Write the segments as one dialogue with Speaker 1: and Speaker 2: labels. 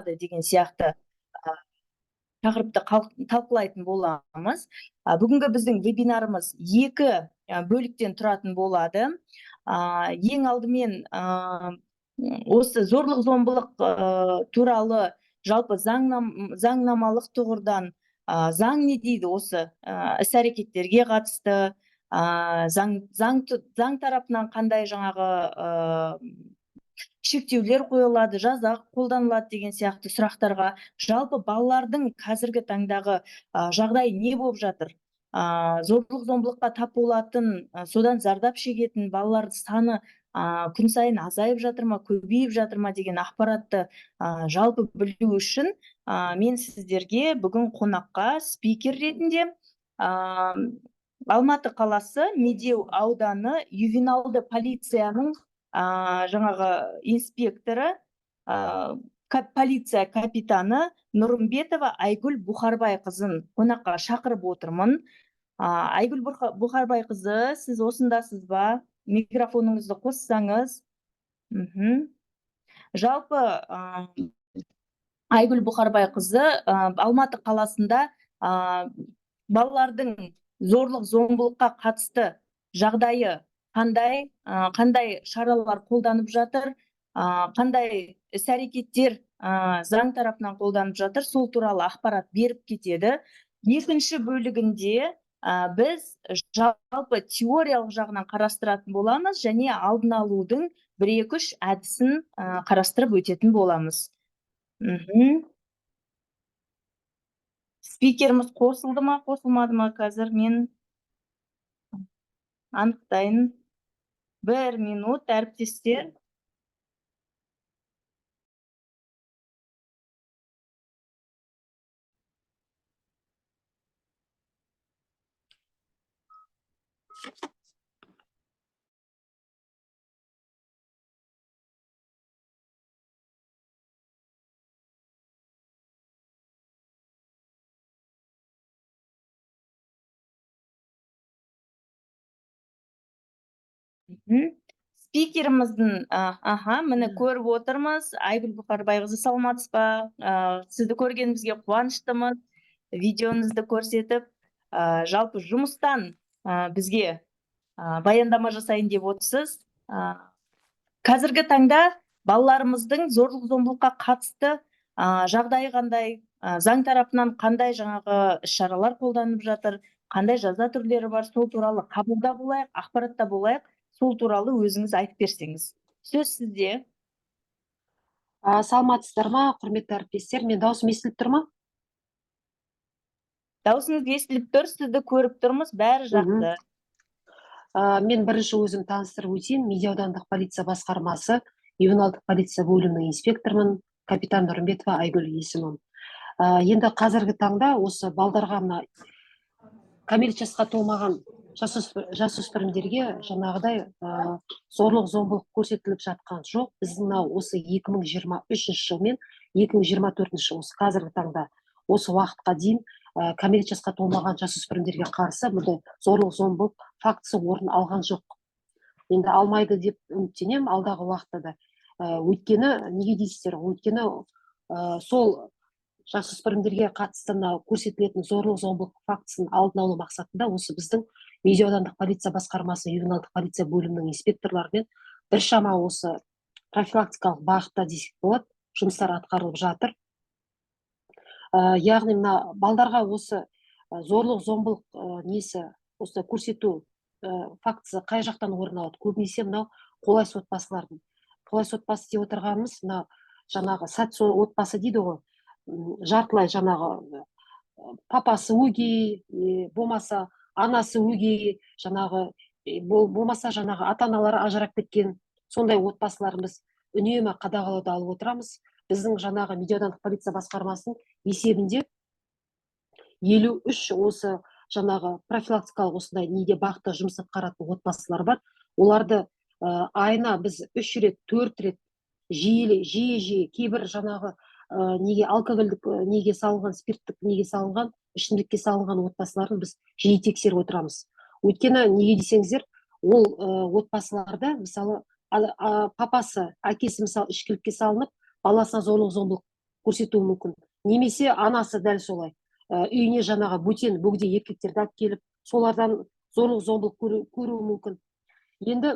Speaker 1: деген сияқты тақырыпты талқылайтын боламыз. Бүгінгі біздің вебинарымыз екі бөліктен тұратын болады. Ең алдымен осы зорлық-зомбылық туралы жалпы заңнамалық тұғырдан заң не дейді осы іс-әрекеттерге қатысты, заң тарапынан қандай жаңағы шектеулер қойылады, жаза қолданылады деген сияқты сұрақтарға, жалпы балалардың қазіргі таңдағы жағдай не болып жатыр, зорлық-зомбылыққа тап болатын, содан зардап шегетін балалар саны күн сайын азайып жатыр ма, көбейіп жатыр ма деген ақпаратты жалпы білу үшін мен сіздерге бүгін қонаққа спикер ретінде Алматы қаласы Медеу ауданы ювеналды полицияның жаңағы инспекторы, полиция капитаны Нұрымбетова Айгүл Бұхарбайқызын қонаққа шақырып отырмын. Айгүл Бұхарбайқызы, сіз осындасыз ба? Микрофоныңызды қоссаңыз. Жалпы Айгүл Бұхарбайқызы Алматы қаласында балалардың зорлық-зомбылыққа қатысты жағдайы қандай шаралар қолданып жатыр, қандай іс-әрекеттер заң тарапынан қолданып жатыр, сол туралы ақпарат беріп кетеді. Екінші бөлігінде біз жалпы теориялық жағынан қарастыратын боламыз және алдын алудың 1-2 әдісін қарастырып өтетін боламыз. Спикеріміз қосылды ма, қосылмады ма, қазір мен анықтайын. 1 минут, әріптестер. Спикеріміздің, міне көріп отырмыз. Айгүл Бұхарбайқызы, саламатсыз ба? Сізді көргенімізге қуаныштымыз. Видеоңызды көрсетіп, жалпы жұмыстан бізге баяндама жасайын деп отырсыз. Қазіргі таңда балаларымыздың зорлық-зомбылыққа қатысты жағдайы қандай, заң тарапынан қандай жаңағы іс-шаралар қолданып жатыр, қандай жаза түрлері бар, сол туралы қабылда болайық, ақпаратта болайық, сол туралы өзіңіз айтып берсеңіз. Сөз сізде.
Speaker 2: Саламатсыздар ма, құрметті әріптестер? Мен даусым естіліп тұр ма?
Speaker 1: Даусыңыз естіліп тұр, сізді көріп тұрмыз, бәрі жақсы.
Speaker 2: Мен бірінші өзім таныстырып өтейін. Медеу аудандық полиция басқармасы ювеналдық полиция бөлімінің инспекторымын, капитан Нұрымбетова Айгүл есімім. Енді қазіргі таңда осы балдарға мына кәмелет жасқа толмаған жасөспірімдерге жаңағыдай зорлық-зомбылық көрсетіліп жатқан жоқ. Біздің осы 2023 жыл мен 2024 жыл осы қазіргі таңда осы уақытқа дейін кәмелет жасқа толмаған жасөспірімдерге қарсы мұндай зорлық-зомбылық фактісі орын алған жоқ. Енді алмайды деп үміттенемін алдағы уақытта да. Өйткені неге дейсіздер? Өйткені сол жасөспірімдерге қатысты көрсетілетін зорлық-зомбылық фактісін алдын алу мақсатында осы біздің Медеу аудандық полиция басқармасы ювеналдық полиция бөлімінің инспекторларымен біршама осы профилактикалық бағытта десек болады, жұмыстар атқарылып жатыр. Яғни мына балдарға осы зорлық-зомбылық несі осы көрсету фактісі қай жақтан орын алады? Көбінесе мынау қолайсыз отбасылардың. Қолайсыз отбасы деп отырғанымыз мына жаңағы сәтсіз отбасы дейді ғой. Жартылай жаңағы папасы өгей, болмаса анасы өгей, жаңағы болмаса жаңағы ата-аналары ажырап кеткен сондай отбасыларымыз үнемі қадағалауды алып отырамыз. Біздің жаңағы Медеу аудандық полиция басқармасының есебінде 53 осы жаңағы профилактикалық осындай неге бағытта жұмыс атқаратын отбасылар бар. Оларды айына біз 3 рет, 4 рет жиі кейбір жаңағы неге алкогольдік неге салынған, спирттік неге салынған, ішімдікке салынған отбасыларын біз жиі тексеріп отырамыз. Өйткені неге десеңіздер, ол отбасыларда мысалы папасы, әкесі мысалы ішкілікке салынып, баласына зорлық-зомбылық көрсетуі мүмкін. Немесе анасы дәл солай. Үйіне жаңағы бөтен бөгде еркектерді алып келіп, солардан зорлық зомбылық көруі мүмкін. Енді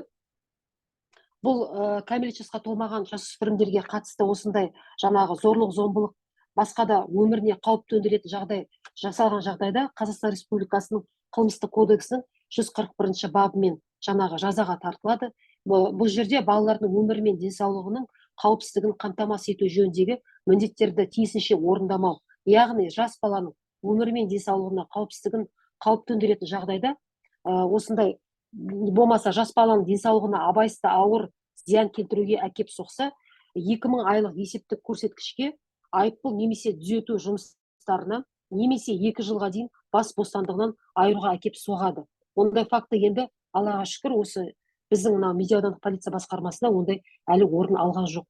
Speaker 2: бұл кәмелет жасқа толмаған жасөспірімдерге қатысты осындай жаңағы зорлық зомбылық басқа да өміріне қауіп төндіретін жағдай жасалған жағдайда Қазақстан Республикасының қылмыстық кодексінің 141 бабымен жаңағы жазаға тартылады. Бұл жерде балалардың өмірі мен денсаулығының қауіпсіздігін қамтамасыз ету жөніндегі міндеттерді тиісінше орындамау, яғни жас баланың өмірі мен денсаулығына қауіп төндіретін жағдайда осындай болмаса жас баланың денсаулығына абайсызда ауыр зиян келтіруге әкеп соқса, 2000 айлық есептік көрсеткішке айыппұл немесе түзету жұмыстарына немесе 2 жылға дейін бас бостандығынан айыруға әкеп соғады. Ондай факті енді Аллаға шүкір осы біздің мына Медеу аудандық полиция басқармасында ондай әлі орын алған жоқ.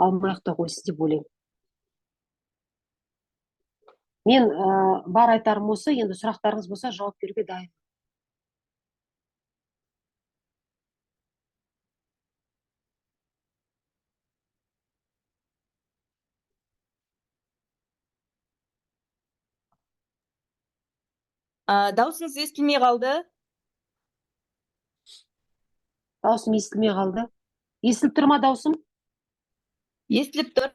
Speaker 2: Алмай-ақ та қойсын деп ойлаймын. Мен бар айтарым осы, енді сұрақтарыңыз болса жауап беруге дайын.
Speaker 1: Дауысыңыз естілмей қалды.
Speaker 2: Даусым естілмей қалды. Естіліп тұр ма даусым?
Speaker 1: Естіліп тұр.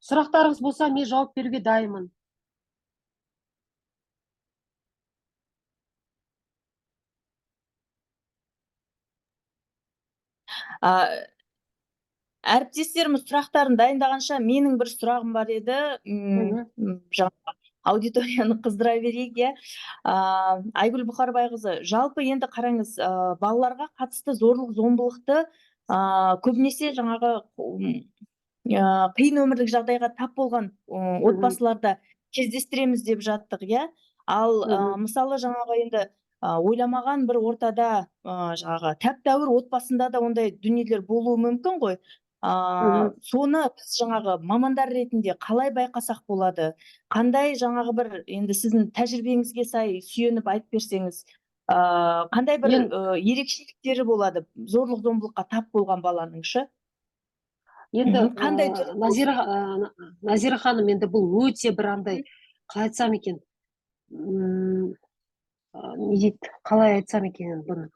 Speaker 2: Сұрақтарыңыз болса, мен жауап беруге дайынмын.
Speaker 1: Әріптестеріміз сұрақтарын дайындағанша менің бір сұрағым бар еді. Жаңа аудиторияны қыздыра берейік, иә. Айгүл Бұқарбайқызы, жалпы енді қараңыз, балаларға қатысты зорлық зомбылықты көбінесе жаңағы қиын өмірлік жағдайға тап болған отбасыларда кездестіреміз деп жаттық, иә. Ал мысалы жаңағы енді ойламаған бір ортада жаңағы тәп-тәуір отбасында да ондай дүниелер болуы мүмкін ғой. Соны біз жаңағы мамандар ретінде қалай байқасақ болады? Қандай жаңағы бір енді сіздің тәжірибеңізге сай сүйеніп айтып берсеңіз, қандай бір ерекшеліктері болады зорлық зомбылыққа тап болған баланың шы?
Speaker 2: Енді
Speaker 1: қандай
Speaker 2: Назира ханым, енді бұл өте бір андай, қалай айтсам екен, қалай айтсам екен бұны.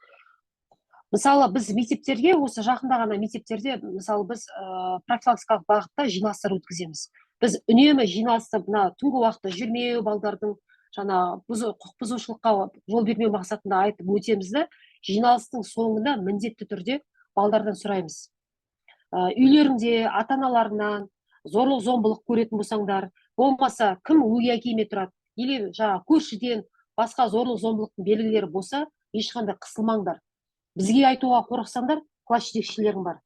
Speaker 2: Мысалы, біз мектептерге, осы жақында ғана мектептерде, мысалы, біз профилактикалық бағытта жиналыстар өткіземіз. Біз үнемі жиналысты түнгі уақытта жүрмеу, балдардың жаңа құқық бұзушылыққа жол бермеу мақсатында айтып өтеміз де, жиналыстың соңында міндетті түрде балдардан сұраймыз. Үйлерінде ата-аналарынан зорлық зомбылық көретін болсаңдар, болмаса кім өгей әкеме тұрады, или жаңа көршіден басқа зорлық зомбылықтың белгілері болса, ешқандай қысылмаңдар. Бізге айтуға қорықсаңдар, класс жетекшілерің бар,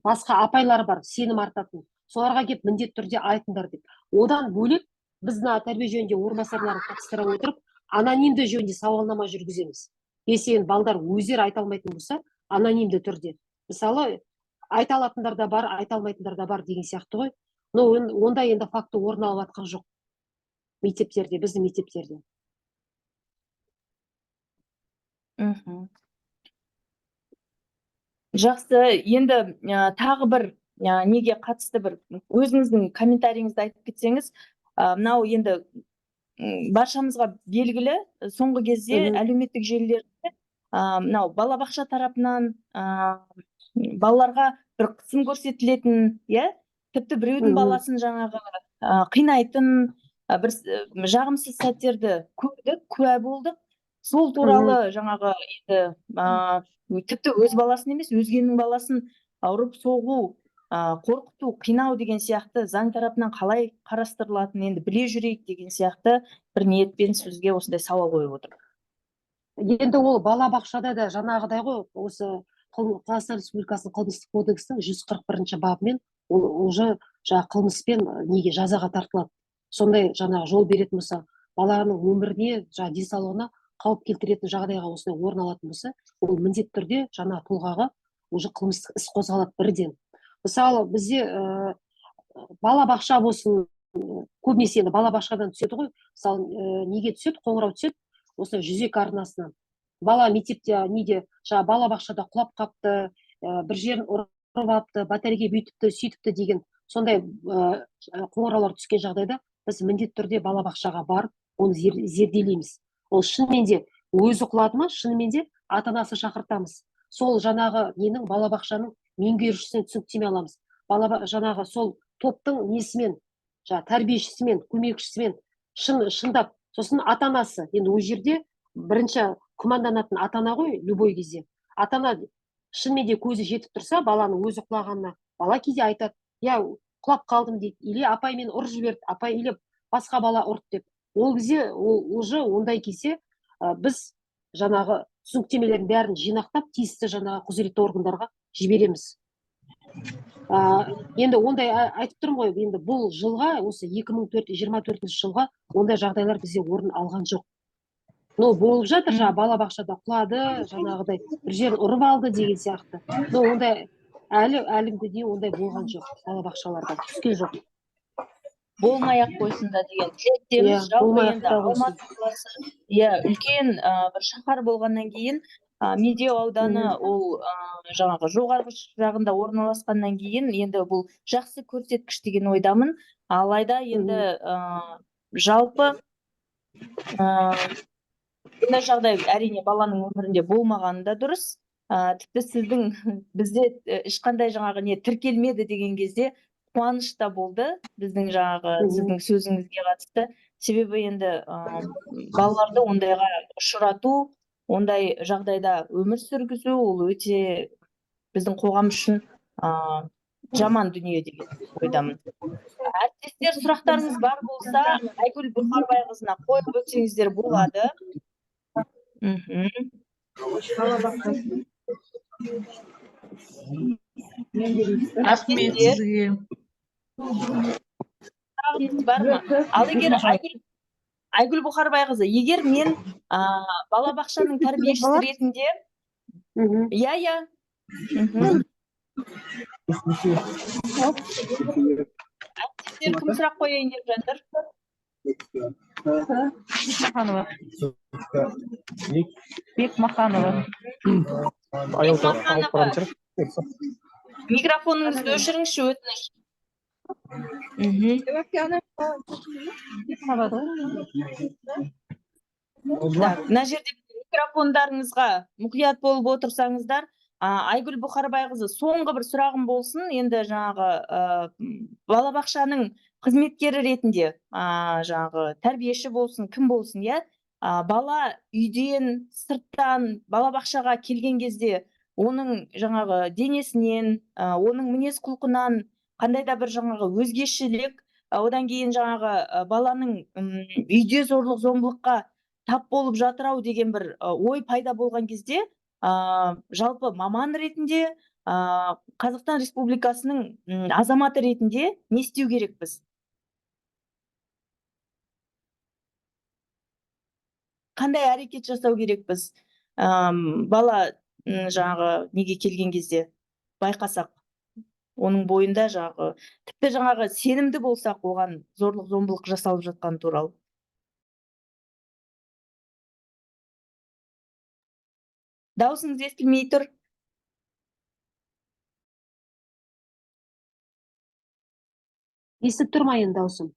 Speaker 2: басқа апайлар бар, сенім артатын. Соларға келіп міндетті түрде айтыңдар деп. Одан бөлек біз тәрбие жөнінде орынбасарларын қатыстыра отырып, анонимді жөнінде сауалнама жүргіземіз. Егер балдар өздері айта алмайтын болса, анонимді түрде. Мысалы, айта алатындар да бар, айта алмайтындар да бар деген сияқты ғой. Но онда енді факті орын алып жатқан жоқ. Мектептерде, біздің мектептерде.
Speaker 1: Жақсы, енді тағы бір неге қатысты бір өзіңіздің комментарийіңізді айтып кетсеңіз, мынау енді баршамызға белгілі, соңғы кезде әлеуметтік желілерде мынау балабақша тарапынан балаларға бір қысым көрсетілетін, иә, тіпті біреудің баласын жаңағы қинайтын бір жағымсыз сәттерді көрдік, куә болдық. Сол туралы жаңағы тіпті өз баласын емес, өзгенің баласын ұрып соғу, қорқыту, қинау деген сияқты заң тарапынан қалай қарастырылатын, енді біле жүрейік деген сияқты бір ниетпен сізге осындай сауал қойып отыр.
Speaker 2: Енді ол балабақшада да жаңағыдай ғой, осы Қазақстан Республикасының қылмыстық кодексінің 141 бабымен ол уже қылмыспен неге жазаға тартылады. Сондай жаңағы жол беретін болса, баланың өміріне, денсаулығына қауіп келтіретін жағдайға осындай орын алатын болса, ол міндетті түрде жаңа тұлғаға уже қылмыстық іс қозғалады бірден. Мысалы, бізде балабақша болсын, көбінесе енді балабақшадан түседі ғой. Мысалы, неге түседі, қоңырау түседі, осы 102 арнасынан. Бала мектепте балабақшада құлап қапты, бір жерін ұрып алыпты, батарея бүйтіпті, сөйтіпті деген сондай қоңыраулар түскен жағдайда біз міндетті түрде балабақшаға барып оны зерделейміз. Ол шынымен де өзі құлады ма, шынымен де ата анасы шақыртамыз. Сол жаңағы ненің балабақшаның меңгерушісіне түсініктеме аламыз. Жаңағы сол топтың несімен, тәрбиешісімен, көмекшісімен шындап, сосын ата анасы, енді ол жерде бірінші күмәнданатын ата ана ғой, любой кезде. Ата ана шынымен де көзі жетіп тұрса баланың өзі құлағанына, бала кейде айтады, я құлап қалдым дейді, или апай мені ұрып жіберді, апай, или басқа бала ұрды деп. Ол кезде уже ондай кезде біз жаңағы түсініктемелердің бәрін жинақтап тиісті жаңағы құзыретті органдарға жібереміз. Енді ондай айтып тұрмын ғой, енді бұл жылға, осы 2024 жылға ондай жағдайлар бізде орын алған жоқ. Но болып жатыр, балабақшада құлады, жаңағыдай бір жерін ұрып алды деген сияқты. Но ондай әлі де ондай болған жоқ, балабақшаларда түскен жоқ.
Speaker 1: Болмай-ақ қойсын да деген тілектеміз. Жалпы енді Алматы қаласы үлкен бір шаһар болғаннан кейін, Медеу ауданы ол жаңағы жоғарғы жағында орналасқаннан кейін енді бұл жақсы көрсеткіш деген ойдамын. Алайда енді жалпы бұндай жағдай әрине баланың өмірінде болмағаны да дұрыс. Тіпті бізде ешқандай жаңағы не тіркелмеді деген кезде қуаныш та болды біздің жаңағы сіздің сөзіңізге қатысты. Себебі енді балаларды ондайға ұшырату, ондай жағдайда өмір сүргізу, ол өте біздің қоғам үшін жаман дүние деген ойдамын. Әріптестер, сұрақтарыңыз бар болса, Айгүл Бұқарбайқызына қойып өтсеңіздер болады.
Speaker 3: Рахмет сізге.
Speaker 1: Бар ма? Ал егер Айгүл Бұқарбайқызы, егер мен балабақшаның тәрбиешісі ретінде, әріптестер кім сұрақ қояйын деп жатыр?
Speaker 3: Бекмаханова.
Speaker 1: Микрофоныңызды өшіріңізші, өтініш. Мына жерде микрофондарыңызға мұқият болып отырсаңыздар, Айгүл Бұқарбайқызы, соңғы бір сұрағым болсын, енді жаңағы балабақшаның қызметкері ретінде, жаңағы тәрбиеші болсын, кім болсын, бала үйден, сырттан балабақшаға келген кезде оның жаңағы денесінен, оның мінез құлқынан қандай да бір жаңағы өзгешелік, одан кейін жаңағы баланың үйде зорлық зомбылыққа тап болып жатыр-ау деген бір ой пайда болған кезде, жалпы маман ретінде, Қазақстан Республикасының азаматы ретінде не істеу керекпіз? Қандай әрекет жасау керекпіз? Бала жаңағы неге келген кезде байқасақ, оның бойында жаңағы, тіпті жаңағы сенімді болсақ, оған зорлық зомбылық жасалып жатқан туралы. Даусыңыз естілмей тұр.
Speaker 2: Естіп тұр ма енді даусым?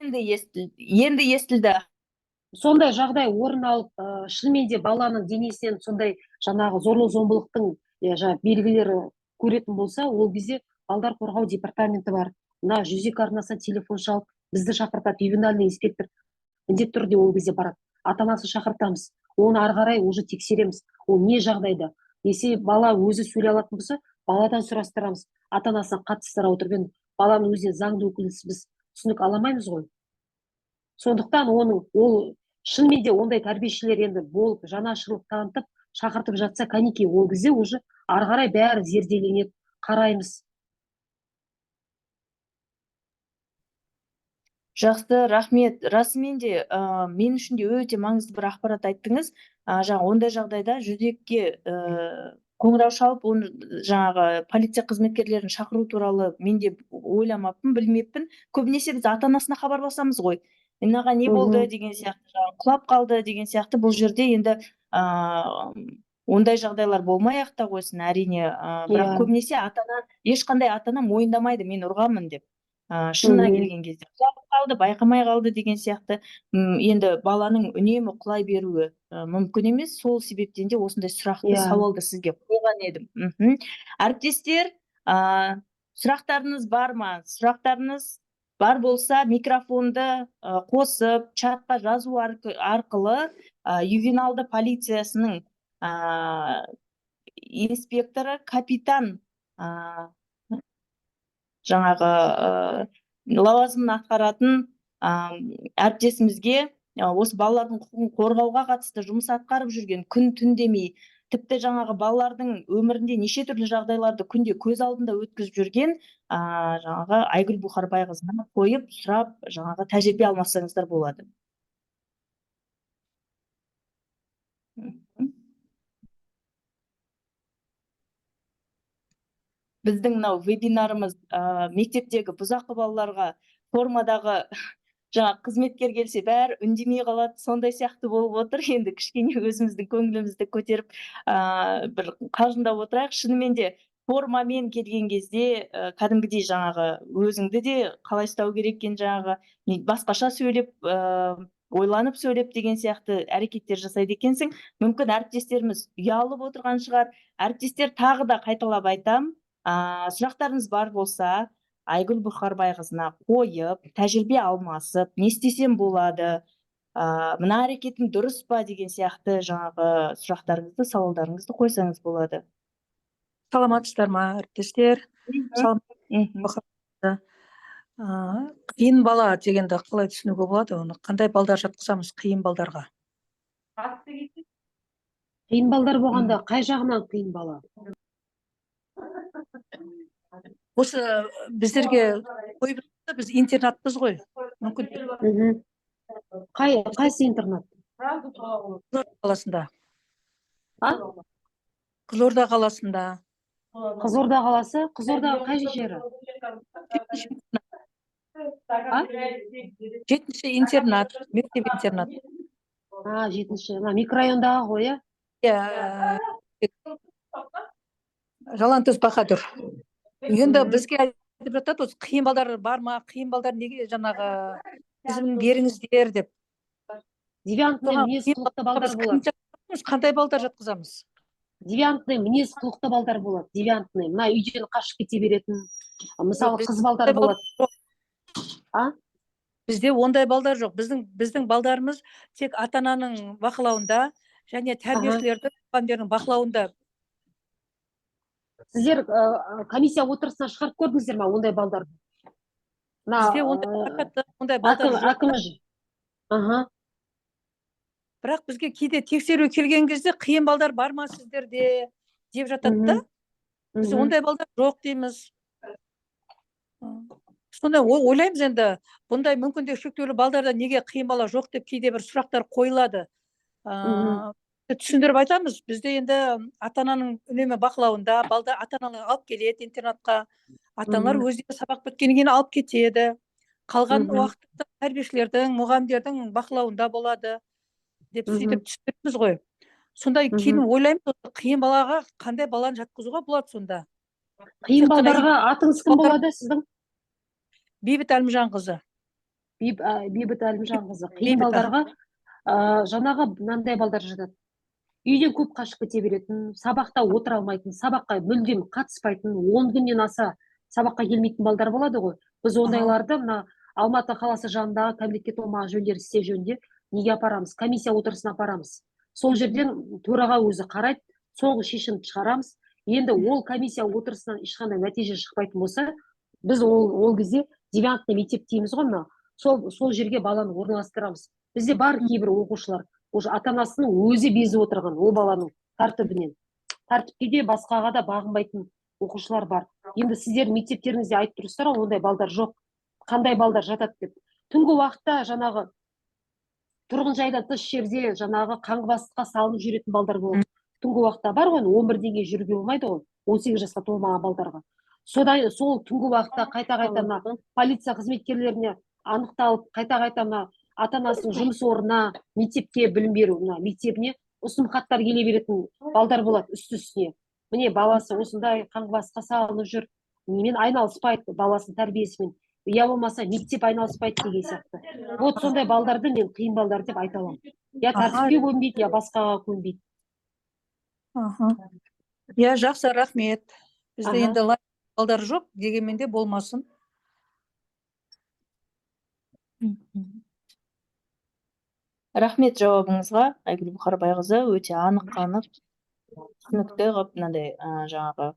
Speaker 1: Енді естілді.
Speaker 2: Сондай жағдай орын алып, шынымен де баланың денесінен сондай жаңағы зорлық зомбылықтың белгілері көретін болса, ол кезде балалар қорғау департаменті бар. Мына 102 арнасына телефон шалып, бізді шақыртады, ювенальный инспектор міндетті түрде ол кезде барады. Ата-анасы шақыртамыз. Оны ары қарай уже тексереміз. Ол не жағдайда? Если бала өзі сөйлей алатын болса, баладан сұрастырамыз. Ата-анасына қатыстыра отырып, баланың өзіне заңды өкілісі біз түсінік аламаймыз ғой. Сондықтан ол шынымен де ондай тәрбиешілер енді болып, жанашырлық танытып, шақыртып жатса, кәнекей, ол кезде уже ары қарай бәрі зерделенеді, қараймыз.
Speaker 1: Жақсы, рахмет. Расымен де, мен үшін де өте маңызды бір ақпарат айттыңыз. Ондай жағдайда 102-ге қоңырау шалып, оны жаңағы полиция қызметкерлерін шақыру туралы мен де ойламаппын, білмеппін. Көбінесе біз ата-анасына хабарласамыз ғой. Мынаға не болды деген сияқты, құлап қалды деген сияқты. Бұл жерде енді ондай жағдайлар болмай ақ та қойсын, әрине, бірақ
Speaker 2: Иә.
Speaker 1: көбінесе ешқандай ата-ана мойындамайды мен ұрғанмын деп. Шынына келген кезде құлап қалды, байқамай қалды деген сияқты. Енді баланың үнемі құлай беруі мүмкін емес. Сол себептен де осындай сұрақты,
Speaker 2: Иә.
Speaker 1: сауалды сізге қойған едім. Әріптестер, сұрақтарыңыз бар ма? Сұрақтарыңыз бар болса, микрофонды қосып, чатқа жазу арқылы ювеналды полициясының инспекторы капитан жаңағы лауазымын атқаратын әріптесімізге осы балалардың құқығын қорғауға қатысты жұмыс атқарып жүрген, күн түн демей, тіпті жаңағы балалардың өмірінде неше түрлі жағдайларды күнде көз алдында өткізіп жүрген жаңағы Айгүл Бұхарбайқызына қойып, сұрап, жаңағы тәжірибе алмасаңыздар болады. Біздің мынау вебинарымыз мектептегі бұзақы балаларға формадағы жаңа қызметкер келсе бәрі үндемей қалады, сондай сияқты болып отыр. Енді кішкене өзіміздің көңілімізді көтеріп бір қалжыңдап отырайық. Шынымен де формамен келген кезде кәдімгідей жаңағы өзіңді де қалай ұстау керек екен, жаңағы басқаша сөйлеп, ойланып сөйлеп деген сияқты әрекеттер жасайды екенсің. Мүмкін әріптестеріміз ұялып отырған шығар. Әріптестер, тағы да қайталап айтам, сұрақтарыңыз бар болса, Айгүл Бұхарбайқызына қойып, тәжірибе алмасып, не істесем болады, мына әрекетім дұрыс па деген сияқты жаңағы сұрақтарыңызды, сауалдарыңызды қойсаңыз болады.
Speaker 3: Саламатсыздар ма, әріптестер? Қиын бала дегенді қалай түсінуге болады? Оны қандай балдар жатқызамыз қиын балдарға?
Speaker 2: Қиын балдар болғанда қай жағынан қиын бала?
Speaker 3: Осы біздерге қойып жатса, біз интернатпыз ғой. Мүмкін.
Speaker 2: Қайсы интернат?
Speaker 3: Қызылорда қаласында.
Speaker 2: Қызылорда қаласы? Қызылорда қай жері?
Speaker 3: 7-ші интернат, мектеп интернат.
Speaker 2: 7-ші, микрорайондағы ғой,
Speaker 3: иә? Жалантөс Бахадүр. Енді бізге айтып жатады, осы қиын балдар бар ма? Қиын балдар неге жаңағы тізімін беріңіздер деп.
Speaker 2: Девиантный мінез құлықты балдар болады.
Speaker 3: Қандай балдар жатқызамыз?
Speaker 2: Девиантный мінез құлықты балдар болады. Девиантный. Мына үйден қашып кете беретін, мысалы қыз балдар болады.
Speaker 3: Бізде ондай балдар жоқ. Біздің балдарымыз тек ата-ананың бақылауында және тәрбиешілердің, мұғалімдердің бақылауында.
Speaker 2: Сіздер комиссия отырысына шығарып көрдіңіздер ма ондай балдарды?
Speaker 3: Бізде ондай балдар жоқ. Бірақ бізге кейде тексеру келген кезде қиын балдар бар ма сіздерде деп жатады да. Біз ондай балдар жоқ дейміз. Сонда ойлаймыз енді, бұндай мүмкіндігі шектеулі балдарда неге қиын бала жоқ деп кейде бір сұрақтар қойылады. Түсіндіріп айтамыз, бізде енді ата-ананың үнемі бақылауында, балдар ата-аналар алып келеді интернатқа, ата-аналар өздері сабақ біткеннен кейін алып кетеді. Қалған уақытта тәрбиешілердің, мұғалімдердің бақылауында болады деп сөйтіп түсіндіреміз ғой. Сонда кейін ойлаймыз, қиын балаға қандай баланы жатқызуға болады сонда?
Speaker 2: Қиын балдарға атыңыз кім болады сіздің?
Speaker 3: Бейбіт Әлімжанқызы.
Speaker 2: Бейбіт Әлімжанқызы. Қиын балдарға жаңағы мынандай балдар жатады. Үйден көп қашып кете беретін, сабақта отыра алмайтын, сабаққа мүлдем қатыспайтын, 10 күннен аса сабаққа келмейтін балдар болады ғой. Біз ондайларды мына Алматы қаласы жанындағы кәмелетке толмаған жөніндегі істер жөнінде неге апарамыз? Комиссия отырысына апарамыз. Сол жерден төраға өзі қарайды, соңғы шешімді шығарамыз. Енді ол комиссия отырысынан ешқандай нәтиже шықпайтын болса, біз ол кезде девиантный мектеп дейміз ғой мына. Сол жерге баланы орналастырамыз. Бізде бар кейбір оқушылар уже ата-анасының өзі безіп отырған ол баланың тәртібінен. Тәртіпке де басқаға да бағынбайтын оқушылар бар. Енді сіздер мектептеріңізде айтып тұрсыздар ғой, ондай балдар жоқ. Қандай балдар жатады деп. Түнгі уақытта жаңағы тұрғын жайдан тыс жерде жаңағы қаңғыбастыққа салынып жүретін балдар болады. Түнгі уақытта бар ғой, 11-ден кейін жүруге болмайды ғой, 18 жасқа толмаған балдарға. Сол түнгі уақытта қайта-қайта полиция қызметкерлеріне анықталып, қайта-қайта ата-анасының жұмыс орнына, мектепке, білім беру мектебіне ұсынхаттар келе беретін балдар болады үсті-үстіне. Міне баласы осындай қаңғыбасқа салынып жүр, немен айналыспайды баласының тәрбиесімен, я болмаса мектеп айналыспайды деген сияқты. Вот сондай балдарды мен қиын балдар деп айта аламын. Я тәртіпке көнбейді, я басқаға көнбейді.
Speaker 3: Иә, жақсы, рахмет. Бізде
Speaker 2: Аха.
Speaker 3: енді лайық балдар жоқ, дегенмен де болмасын.
Speaker 1: Рахмет жауабыңызға, Айгүл Бұқарбайқызы, өте анық-қанық, түсінікті қылып мынандай жаңағы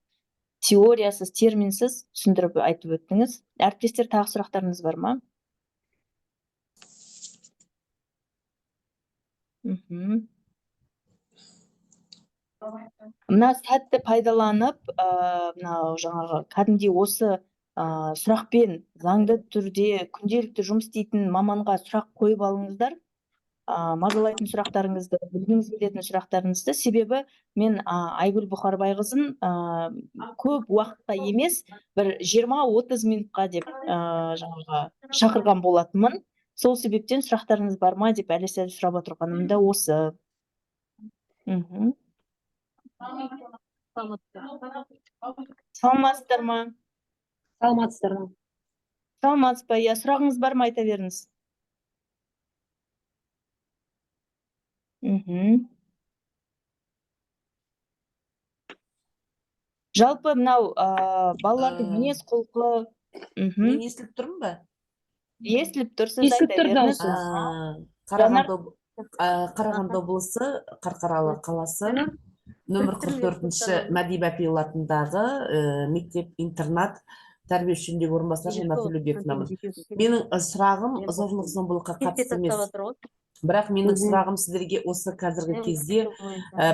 Speaker 1: теориясыз, терминсіз түсіндіріп айтып өттіңіз. Әріптестер, тағы сұрақтарыңыз бар ма? Мына сәтті пайдаланып, мынау жаңағы кәдімгідей осы сұрақпен заңды түрде күнделікті жұмыс істейтін маманға сұрақ қойып алыңыздар. Мазалайтын сұрақтарыңызды, білгіңіз келетін сұрақтарыңызды. Себебі мен Айгүл Бұқарбайқызын көп уақытқа емес, бір 20-30 минутқа деп жаңағы шақырған болатынмын. Сол себептен сұрақтарыңыз бар ма деп әлі сәл сұрап отырғаным да осы. Саламатсыздар ма?
Speaker 2: Саламатсыздар ма?
Speaker 1: Саламатсыз ба? Иә, сұрағыңыз бар ма, айта беріңіз. Жалпы мынау балалардың мінез құлқы.
Speaker 4: Мен естіліп тұрмын ба?
Speaker 1: Естіліп тұрсыз, айта беріңіз.
Speaker 4: Қарағанды облысы, Қарқаралы қаласы, нөмір 44-ші Мәдиба апай атындағы мектеп-интернат тәрбиеші жөніндегі орынбасары Жанна Төлеубековнамын. Менің сұрағым зорлық-зомбылыққа қатысты емес. Бірақ менің сұрағым сіздерге осы қазіргі кезде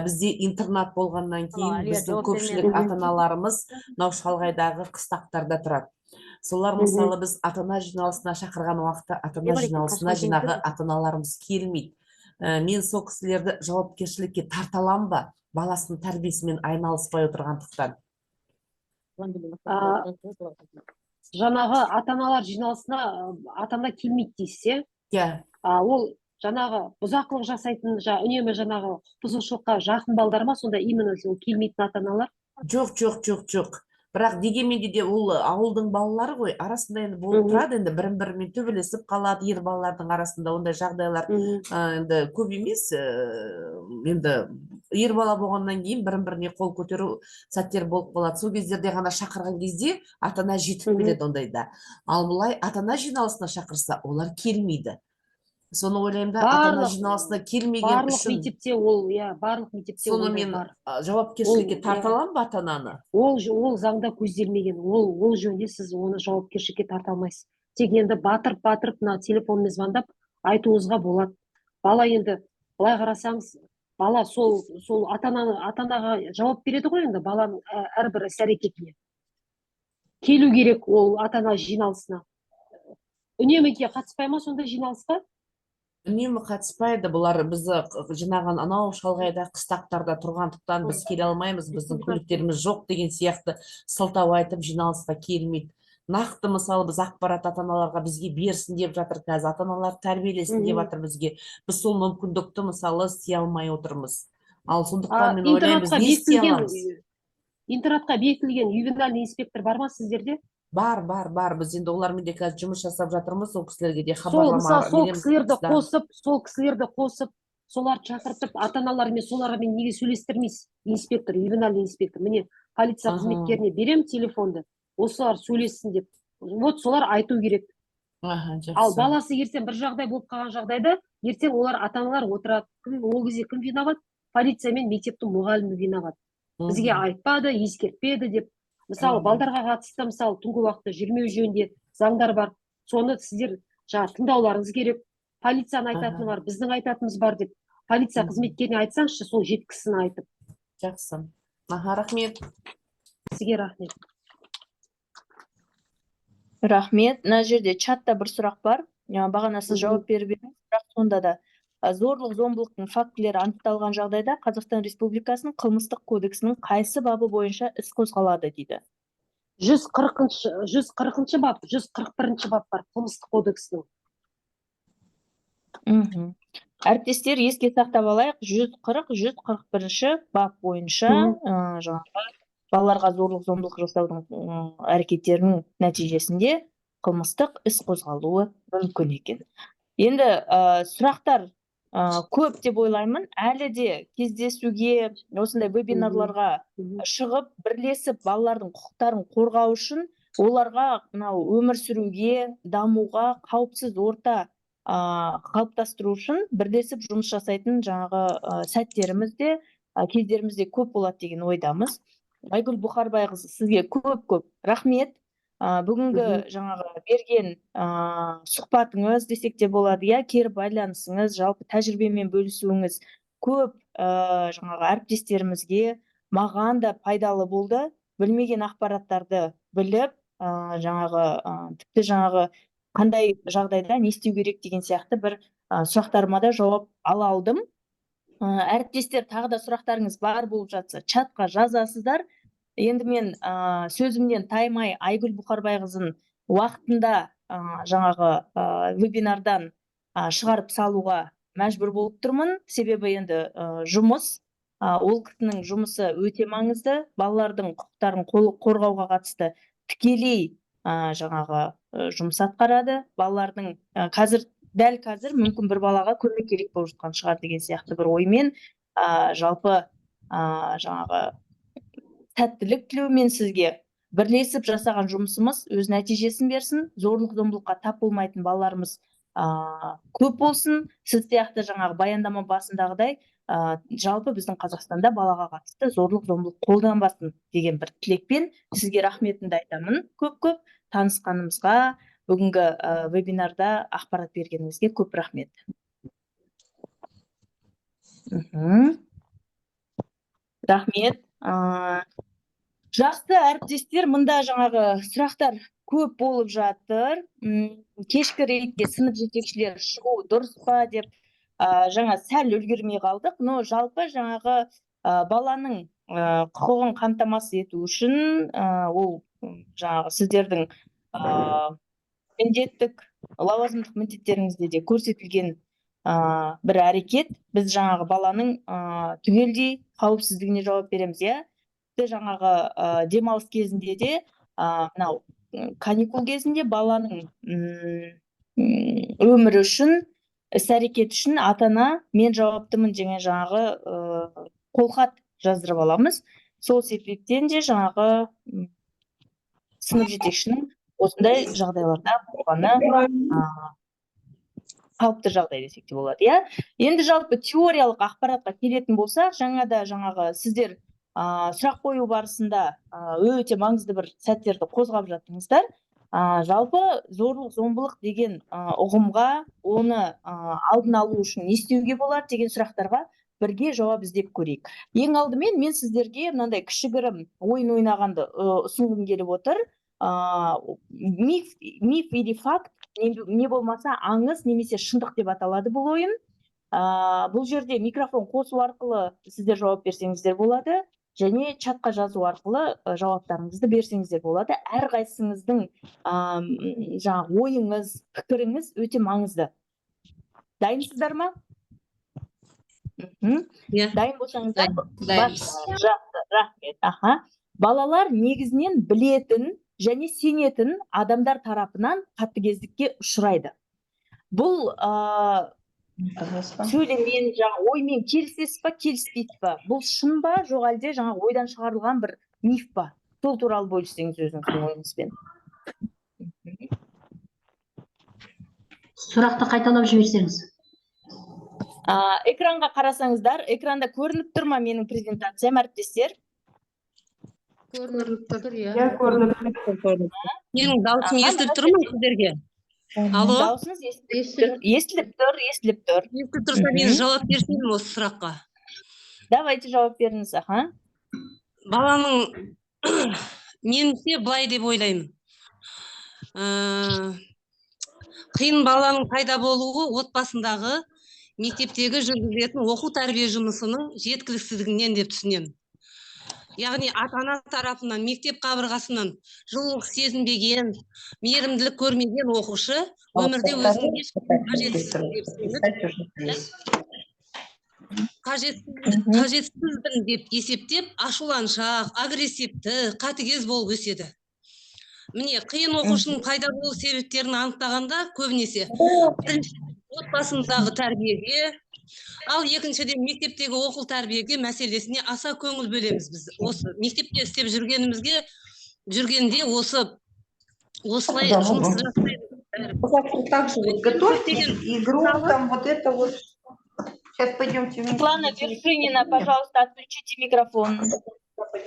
Speaker 4: бізде интернат болғаннан кейін біздің көпшілік ата-аналарымыз мынау шалғайдағы қыстақтарда тұрады. Солар мысалы біз ата-ана жиналысына шақырған уақытта ата-ана жиналысына жинағы ата-аналарымыз келмейді. Мен сол кісілерді жауапкершілікке тарта аламын ба? Баласының тәрбиесімен айналыспай отырғандықтан.
Speaker 2: Жаңағы ата-аналар жиналысына ата-ана келмейді дейсіз,
Speaker 4: иә?
Speaker 2: Ол жаңағы бұзақылық жасайтын, үнемі жаңағы бұзушылыққа жақын балдар ма, сонда именно ол келмейтін ата-аналар?
Speaker 4: Жоқ. Бірақ дегенмен де ол ауылдың балалары ғой, арасында енді болып тұрады, енді бірін-бірімен төбелесіп қалады, ер балалардың арасында ондай жағдайлар енді көп емес. Енді ер бала болғаннан кейін бірін-біріне қол көтеру сәттер болып қалады. Сол кездерде ғана шақырған кезде ата-ана жетіп келеді ондайда. Ал бұлай ата-ана жиналысына шақырса, олар келмейді. Соны ойлаймын да, ата-ана жиналысына келмеген үшін
Speaker 2: барлық мектепте
Speaker 4: соны мен жауапкершілікке тарта аламын ба ата-ананы?
Speaker 2: Ол заңда көзделмеген. Ол жөнінде сіз оны жауапкершілікке тарта алмайсыз. Тек енді батырып мына телефонмен звондап айтуыңызға болады. Бала енді былай қарасаңыз, бала сол ата-анаға жауап береді ғой, енді баланың әрбір іс-әрекетіне. Келу керек ол ата-ана жиналысына. Үнемі қатыспай ма сонда жиналысқа?
Speaker 4: Үнемі қатыспайды, бұлар бізді жинаған анау шалғайда қыстақтарда тұрғандықтан біз келе алмаймыз, біздің көліктеріміз жоқ деген сияқты сылтау айтып жиналысқа келмейді. Нақты мысалы біз ақпарат ата-аналарға бізге берсін деп жатыр қазір, ата-аналар тәрбиелесін деп жатыр бізге. Біз сол мүмкіндікті мысалы істей алмай отырмыз. Ал сондықтан мен ойлаймын, біз не істей аламыз?
Speaker 2: Интернатқа бекітілген ювенальный инспектор бар ма сіздерде?
Speaker 4: Бар. Біз енді олармен де қазір жұмыс жасап жатырмыз, сол кісілерге де хабарлама
Speaker 2: береміз. Сол кісілерді қосып, соларды шақыртып, ата-аналармен солармен неге сөйлестірмейсіз? Инспектор, ювенальный инспектор. Міне полиция қызметкеріне берем телефонды, осылар сөйлессін деп. Вот солар айту керек. Ал баласы ертең бір жағдай болып қалған жағдайда, ертең олар ата-аналар отырады. Ол кезде кім виноват? Полиция мен мектептің мұғалімі виноват. Бізге айтпады, ескертпеді деп. Мысалы, балдарға қатысты, мысалы, түнгі уақытта жүрмеу жөнінде заңдар бар. Соны сіздер тыңдауларыңыз керек. Полицияны айтатыны бар, біздің айтатынымыз бар деп. Полиция қызметкеріне айтсаңызшы, сол жеткісін айтып.
Speaker 4: Жақсы. Рахмет.
Speaker 2: Сізге рахмет.
Speaker 1: Рахмет. Мына жерде чатта бір сұрақ бар. Бағана сіз жауап беріп едіңіз, бірақ сонда да зорлық-зомбылықтың фактілері анықталған жағдайда Қазақстан Республикасының қылмыстық кодексінің қайсы бабы бойынша іс қозғалады дейді.
Speaker 2: 140-шы бап, 141-ші бап бар қылмыстық кодексінің.
Speaker 1: Әріптестер, еске сақтап алайық, 141 бап бойынша жаңағы балаларға зорлық-зомбылық жасаудың әрекеттерінің нәтижесінде қылмыстық іс қозғалуы мүмкін екен. Енді сұрақтар көп деп ойлаймын. Әлі де кездесуге, осындай вебинарларға шығып, бірлесіп балалардың құқықтарын қорғау үшін оларға мынау өмір сүруге, дамуға қауіпсіз орта қалыптастыру үшін бірлесіп жұмыс жасайтын жаңағы сәттерімізде, кездерімізде көп болады деген ойдамыз. Айгүл Бұхарбайқызы, сізге көп рахмет. Бүгінгі жаңағы берген сұхбатыңыз десек те болады, кері байланысыңыз, жалпы тәжірибемен бөлісуіңіз көп жаңағы әріптестерімізге, маған да пайдалы болды. Білмеген ақпараттарды біліп, тіпті жаңағы қандай жағдайда не істеу керек деген сияқты бір сұрақтарыма да жауап ала алдым. Әріптестер, тағы да сұрақтарыңыз бар болып жатса, чатқа жазасыздар. Енді мен сөзімнен таймай Айгүл Бұхарбайқызын уақытында жаңағы вебинардан шығарып салуға мәжбүр болып тұрмын. Себебі енді жұмыс, ол кісінің жұмысы өте маңызды. Балалардың құқықтарын қорғауға қатысты тікелей жаңағы жұмыс атқарады. Балалардың дәл қазір мүмкін бір балаға көмек керек болып жатқан шығар деген сияқты бір оймен жалпы жаңағы сәттілік тілеумен сізге бірлесіп жасаған жұмысымыз өз нәтижесін берсін. Зорлық-зомбылыққа тап болмайтын балаларымыз көп болсын. Сіз сияқты жаңағы баяндама басындағыдай жалпы біздің Қазақстанда балаға қатысты зорлық-зомбылық қолданбасын деген бір тілекпен сізге рахметімді айтамын. Көп танысқанымызға, бүгінгі вебинарда ақпарат бергеніңізге көп рахмет. Рахмет. Жақсы әріптестер, мұнда жаңағы сұрақтар көп болып жатыр. Кешкі рейдке сынып жетекшілер шығу дұрыс па деп жаңа сәл үлгермей қалдық. Но жалпы жаңағы баланың құқығын қамтамасыз ету үшін ол жаңағы сіздердің міндеттік лауазымдық міндеттеріңізде де көрсетілген бір әрекет. Біз жаңағы баланың түгелдей қауіпсіздігіне жауап береміз, жаңағы демалыс кезінде де, мынау каникул кезінде баланың өмірі үшін, іс-әрекет үшін ата-ана мен жауаптымын деген жаңағы қолхат жаздырып аламыз. Сол себептен де жаңағы сынып жетекшінің осындай жағдайларда болғаны қалыпты жағдай десек те болады. Енді жалпы теориялық ақпаратқа келетін болсақ, жаңағы сіздер сұрақ қою барысында өте маңызды бір сәттерді қозғап жаттыңыздар. Жалпы зорлық-зомбылық деген ұғымға, оны алдын алу үшін не істеуге болады деген сұрақтарға бірге жауап іздеп көрейік. Ең алдымен мен сіздерге мынандай кішігірім ойын ойнағанды ұсынғым келіп отыр. Миф или факт, не болмаса аңыз немесе шындық деп аталады бұл ойын. Бұл жерде микрофон қосу арқылы сіздер жауап берсеңіздер болады, және чатқа жазу арқылы жауаптарыңызды берсеңіздер болады. Әрқайсыңыздың жаңағы ойыңыз, пікіріңіз өте маңызды. Дайынсыздар ма? Дайын болсаңыздар. Жақсы, рахмет. Балалар негізінен білетін және сенетін адамдар тарапынан қатыгездікке ұшырайды. Бұл сөйлеммен, оймен келісесіз ба, келіспейсіз ба? Бұл шын ба, жоқ әлде жаңағы ойдан шығарылған бір миф па? Сол туралы бөліссеңіз өзіңіздің ойыңызбен.
Speaker 5: Сұрақты қайталап жіберсеңіз.
Speaker 1: Экранға қарасаңыздар, экранда көрініп тұр ма менің презентациям, әріптестер?
Speaker 5: Көрініп тұр,
Speaker 6: Менің даусым естіліп тұр ма сіздерге? Алло?
Speaker 1: Даусыңыз естіліп тұр.
Speaker 6: Естіліп тұрса, мен жауап берсем осы сұраққа.
Speaker 1: Давайте жауап беріңіз,
Speaker 6: Баланың меніңше былай деп ойлаймын. Қиын баланың пайда болуы отбасындағы мектептегі жүргізілетін оқу тәрбие жұмысының жеткіліксіздігінен деп түсінемін. Яғни ата-ана тарапынан, мектеп қабырғасынан жылылық сезінбеген, мейірімділік көрмеген оқушы өмірде өзінің ешқандай қажетсіздік деп қажетсізбін деп есептеп, ашуланшақ, агрессивті, қатыгез болып өседі. Міне, қиын оқушының пайда болу себептерін анықтағанда көбінесе отбасындағы тәрбиеге, ал екіншіден мектептегі оқу тәрбиеге мәселесіне аса көңіл бөлеміз біз. Осы мектепте істеп жүргенде осылай жұмыс жасаймыз.
Speaker 5: Также вот готовьте игру, там вот это вот. Сейчас пойдемте.
Speaker 1: Светлана Вершинина, пожалуйста, отключите микрофон.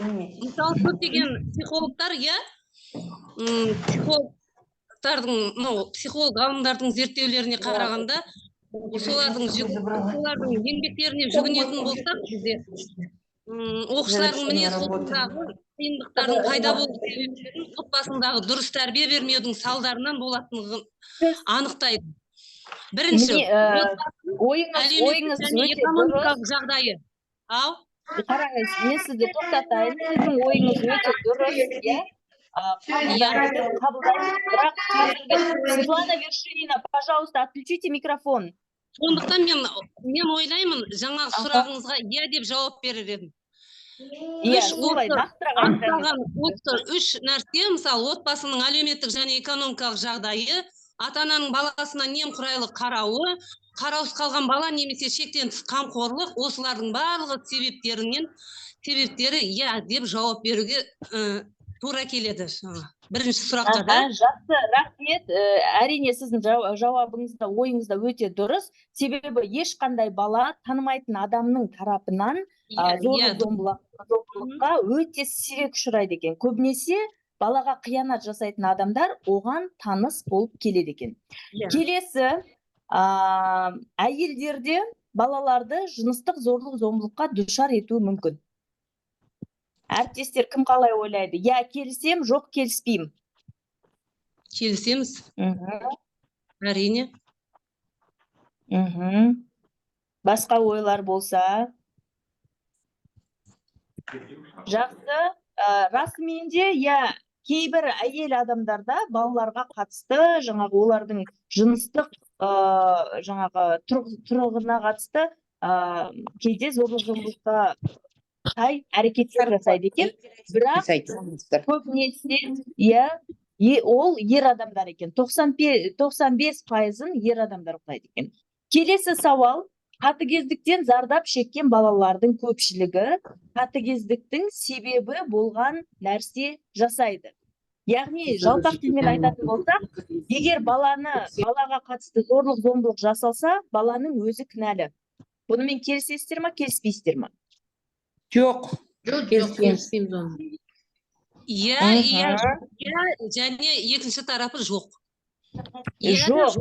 Speaker 6: Мысалы, көптеген психологтар, психолог ғалымдардың зерттеулеріне қарағанда, солардың еңбектеріне жүгінетін болсақ, бізде оқушылардың мінез-құлқындағы қиындықтардың пайда болу себептерін отбасындағы дұрыс тәрбие бермеудің салдарынан болатындығын анықтайды. Бірінші,
Speaker 1: ойыңыз өте
Speaker 6: экономикалық жағдайы.
Speaker 1: Қараңыз, мен сізді тоқтатайын, сіздің ойыңыз өте дұрыс, Светлана Вершинина, пожалуйста, отключите микрофон.
Speaker 6: Сондықтан мен ойлаймын, жаңағы сұрағыңызға иә деп жауап берер едім. Үш нәрсе, мысалы, отбасының әлеуметтік және экономикалық жағдайы, ата-ананың баласына немқұрайлы қарауы, қараусыз қалған бала немесе шектен тыс қамқорлық, осылардың барлығы себептері иә деп жауап беруге тура келеді. Бірінші сұраққа да.
Speaker 1: Жақсы, рахмет. Әрине сіздің жауабыңызда, ойыңызда өте дұрыс. Себебі ешқандай бала танымайтын адамның тарапынан зорлық-зомбылыққа өте сирек ұшырайды екен. Көбінесе балаға қиянат жасайтын адамдар оған таныс болып келеді екен. Келесі, әйелдерде балаларды жыныстық зорлық-зомбылыққа душар етуі мүмкін. Әріптестер кім қалай ойлайды? Я келісем, жоқ келіспеймін.
Speaker 6: Келісеміз. Әрине.
Speaker 1: Басқа ойлар болса? Жақсы. Расымен де, кейбір әйел адамдарда балаларға қатысты, жаңағы олардың жыныстық тұрғына қатысты кейде зорлық-зомбылыққа әрекеттер жасайды екен, бірақ көбінесе ол ер адамдар екен, 95%-ын ер адамдар ұқсайды екен. Келесі сауал, қатыгездіктен зардап шеккен балалардың көпшілігі қатыгездіктің себебі болған нәрсе жасайды. Яғни жалпақ тілмен айтатын болсақ, егер балаға қатысты зорлық-зомбылық жасалса, баланың өзі кінәлі. Бұнымен келісесіздер ме, келіспейсіздер ме?
Speaker 5: Жоқ.
Speaker 6: Келіспейміз оны. Иә, және екінші тарапы жоқ.
Speaker 1: Жоқ,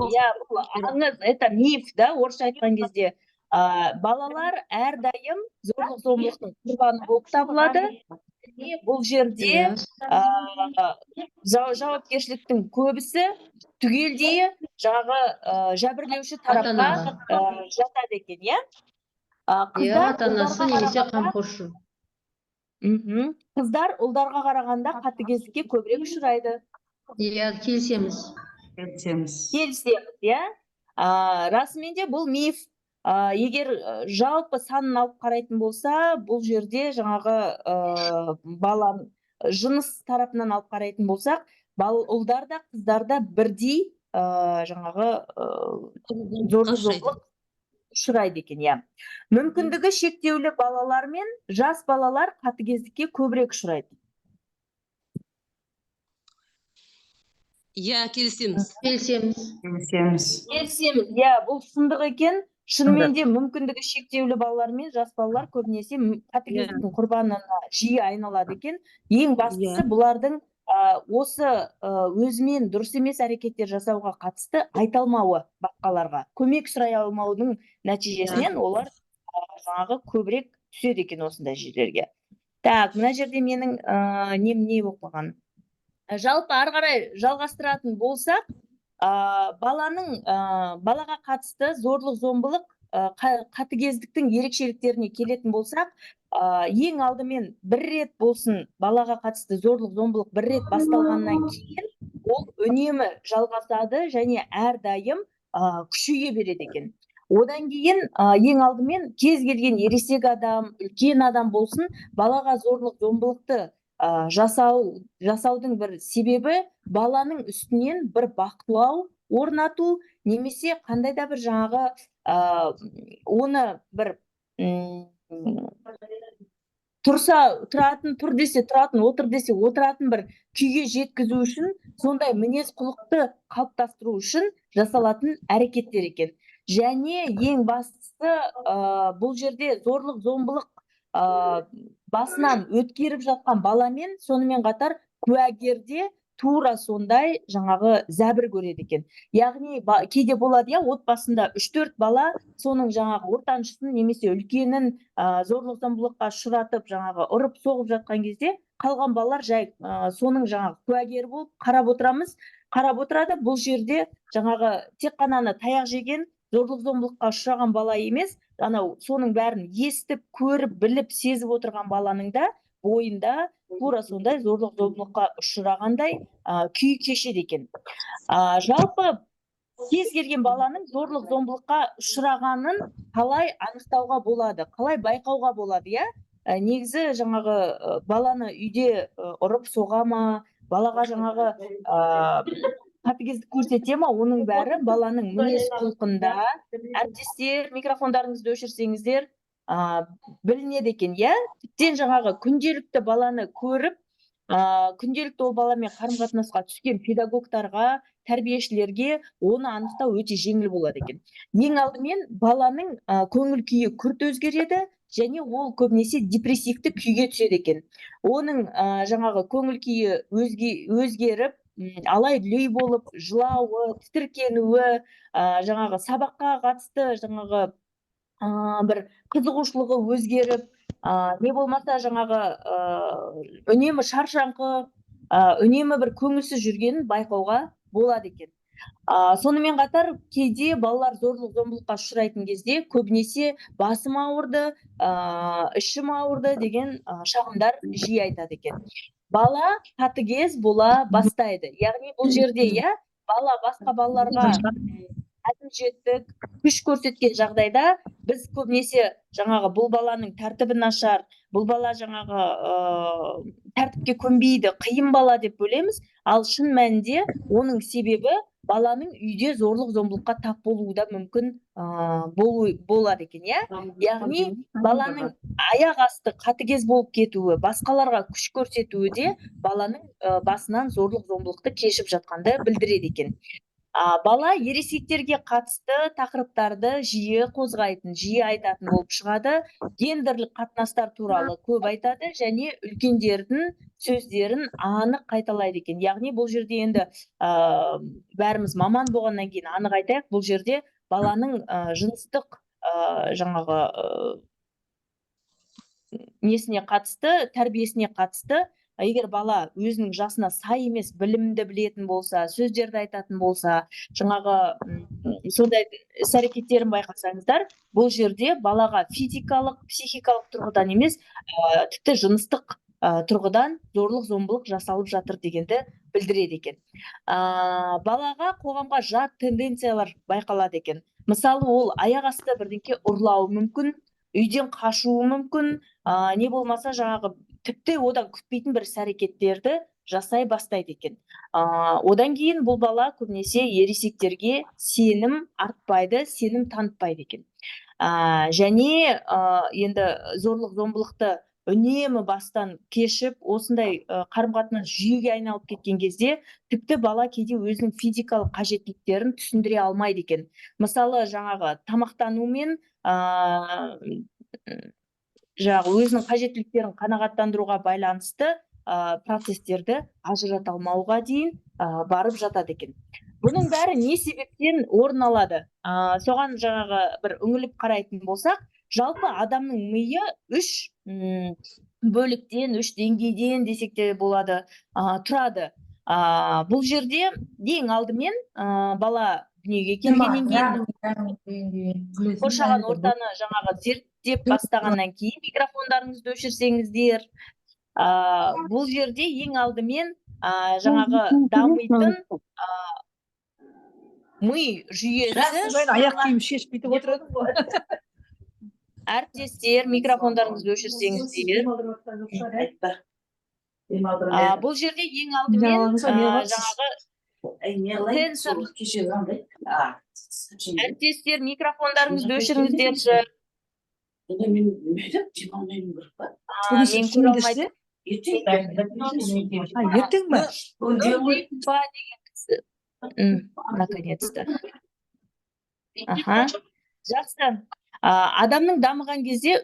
Speaker 1: это миф, орысша айтқан кезде. Балалар әрдайым зорлық-зомбылықтың құрбаны болып табылады. Бұл жерде жауапкершіліктің көбісі түгелдей жәбірлеуші тарапқа жатады екен,
Speaker 7: ата-анасы немесе қамқоршы.
Speaker 1: Қыздар ұлдарға қарағанда қатыгездікке көбірек ұшырайды.
Speaker 7: Иә, келісеміз.
Speaker 1: Келісеміз, расымен де бұл миф. Егер жалпы санын алып қарайтын болса, бұл жерде жаңағы баланы жыныс тарапынан алып қарайтын болсақ, ұлдар да қыздар да бірдей жаңағы зорлық-зомбылық ұшырайды екен. Мүмкіндігі шектеулі балалар мен жас балалар қатыгездікке көбірек ұшырайды.
Speaker 6: Иә, келісеміз.
Speaker 1: Бұл шындық екен. Шынымен де мүмкіндігі шектеулі балалар мен жас балалар көбінесе қатыгездіктің құрбанына жиі айналады екен. Ең бастысы бұлардың осы өзімен дұрыс емес әрекеттер жасауға қатысты айта алмауы басқаларға, көмек сұрай алмаудың нәтижесінен олар жаңағы көбірек түседі екен осындай жерлерге. Так, мына жерде менің не оқыған. Жалпы ары қарай жалғастыратын болсақ, балаға қатысты зорлық-зомбылық қатыгездіктің ерекшеліктеріне келетін болсақ, ең алдымен бір рет болсын балаға қатысты зорлық-зомбылық бір рет басталғаннан кейін ол үнемі жалғасады және әрдайым күшейе береді екен. Одан кейін ең алдымен кез келген ересек адам, үлкен адам болсын, балаға зорлық зомбылықты жасаудың бір себебі баланың үстінен бір бақылау орнату, немесе қандай да бір жаңағы оны бір тұр десе тұратын, отыр десе отыратын бір күйге жеткізу үшін, сондай мінез құлықты қалыптастыру үшін жасалатын әрекеттер екен. Және ең бастысы бұл жерде зорлық зомбылық басынан өткеріп жатқан баламен сонымен қатар куәгерде тура сондай жаңағы зәбір көреді екен. Яғни кейде болады, отбасында 3-4 бала соның жаңағы ортаншысын немесе үлкенін зорлық зомбылыққа ұшыратып жаңағы ұрып соғып жатқан кезде қалған балалар жай соның жаңағы куәгері болып қарап отырады. Бұл жерде жаңағы тек қана таяқ жеген, зорлық зомбылыққа ұшыраған бала емес, анау соның бәрін естіп, көріп, біліп, сезіп отырған баланың да бойында тура сондай зорлық зомбылыққа ұшырағандай күй кешеді екен. Жалпы кез келген баланың зорлық зомбылыққа ұшырағанын қалай анықтауға болады, қалай байқауға болады, негізі жаңағы баланы үйде ұрып соға ма, балаға жаңағы қатыгездік көрсете ма, оның бәрі баланың мінез құлқында. Әріптестер, микрофондарыңызды өшірсеңіздер, білінеді екен, тіптен жаңағы күнделікті баланы көріп, күнделікті ол баламен қарым-қатынасқа түскен педагогтарға, тәрбиешілерге оны анықтау өте жеңіл болады екен. Ең алдымен баланың көңіл күйі күрт өзгереді, және ол көбінесе депрессивті күйге түседі екен. Оның жаңағы көңіл күйі өзгеріп, алай-дүлей болып, жылауы, тітіркенуі, жаңағы сабаққа қатысты жаңағы бір қызығушылығы өзгеріп, не болмаса жаңағы үнемі шаршаңқы, үнемі бір көңілсіз жүргенін байқауға болады екен. Сонымен қатар кейде балалар зорлық зомбылыққа ұшырайтын кезде көбінесе басым ауырды, ішім ауырды деген шағымдар жиі айтады екен. Бала қатыгез бола бастайды. Яғни бұл жерде бала басқа балаларға әділжеттік күш көрсеткен жағдайда біз көбінесе жаңағы бұл баланың тәртібі нашар, бұл бала жаңағы тәртіпке көнбейді, қиын бала деп бөлеміз, ал шын мәнінде оның себебі баланың үйде зорлық зомбылыққа тап болуы да мүмкін болады екен, яғни баланың аяқ асты қатыгез болып кетуі, басқаларға күш көрсетуі де баланың басынан зорлық зомбылықты кешіп жатқанды білдіреді екен. Бала ересектерге қатысты тақырыптарды жиі қозғайтын, жиі айтатын болып шығады, гендерлік қатынастар туралы көп айтады, және үлкендердің сөздерін анық қайталайды екен. Яғни бұл жерде енді бәріміз маман болғаннан кейін анық айтайық, бұл жерде баланың жыныстық жаңағы несіне қатысты, тәрбиесіне қатысты, егер бала өзінің жасына сай емес білімді білетін болса, сөздерді айтатын болса, жаңағы сондай іс-әрекеттерін байқасаңыздар, бұл жерде балаға физикалық, психикалық тұрғыдан емес, тіпті жыныстық тұрғыдан зорлық зомбылық жасалып жатыр дегенді білдіреді екен. Балаға, қоғамға жат тенденциялар байқалады екен. Мысалы, ол аяқ асты бірдеңке ұрлауы мүмкін, үйден қашуы мүмкін, не болмаса жаңағы тіпті одан күтпейтін бір іс-әрекеттерді жасай бастайды екен. Одан кейін бұл бала көбінесе ересектерге сенім артпайды, сенім танытпайды екен. Және енді зорлық зомбылықты үнемі бастан кешіп, осындай қарым-қатынас жүйеге айналып кеткен кезде, тіпті бала кейде өзінің физикалық қажеттіліктерін түсіндіре алмайды екен. Мысалы, жаңағы тамақтанумен өзінің қажеттіліктерін қанағаттандыруға байланысты процестерді ажырата алмауға дейін барып жатады екен. Бұның бәрі не себептен орын алады? Соған жаңағы бір үңіліп қарайтын болсақ, жалпы адамның миы 3 бөліктен, 3 деңгейден десек те болады, тұрады. Бұл жерде ең алдымен бала дүниеге келгеннен кейін қоршаған ортаны жаңағы зерттеп бастағаннан кейін, микрофондарыңызды өшірсеңіздер, бұл жерде ең алдымен жаңағы дамитын ми жүйесі.
Speaker 3: Мен аяқ киім шешпейтіп отырдым ғой.
Speaker 1: Әріптестер, микрофондарыңызды өшірсеңіздер. Бұл жерде ең алдымен жаңағы әріптестер, микрофондарыңызды өшіріңіздерші. Мен көре алмаймын.
Speaker 3: Ертең бе?
Speaker 1: Наконец-то. Жақсы. Адамның дамыған кезде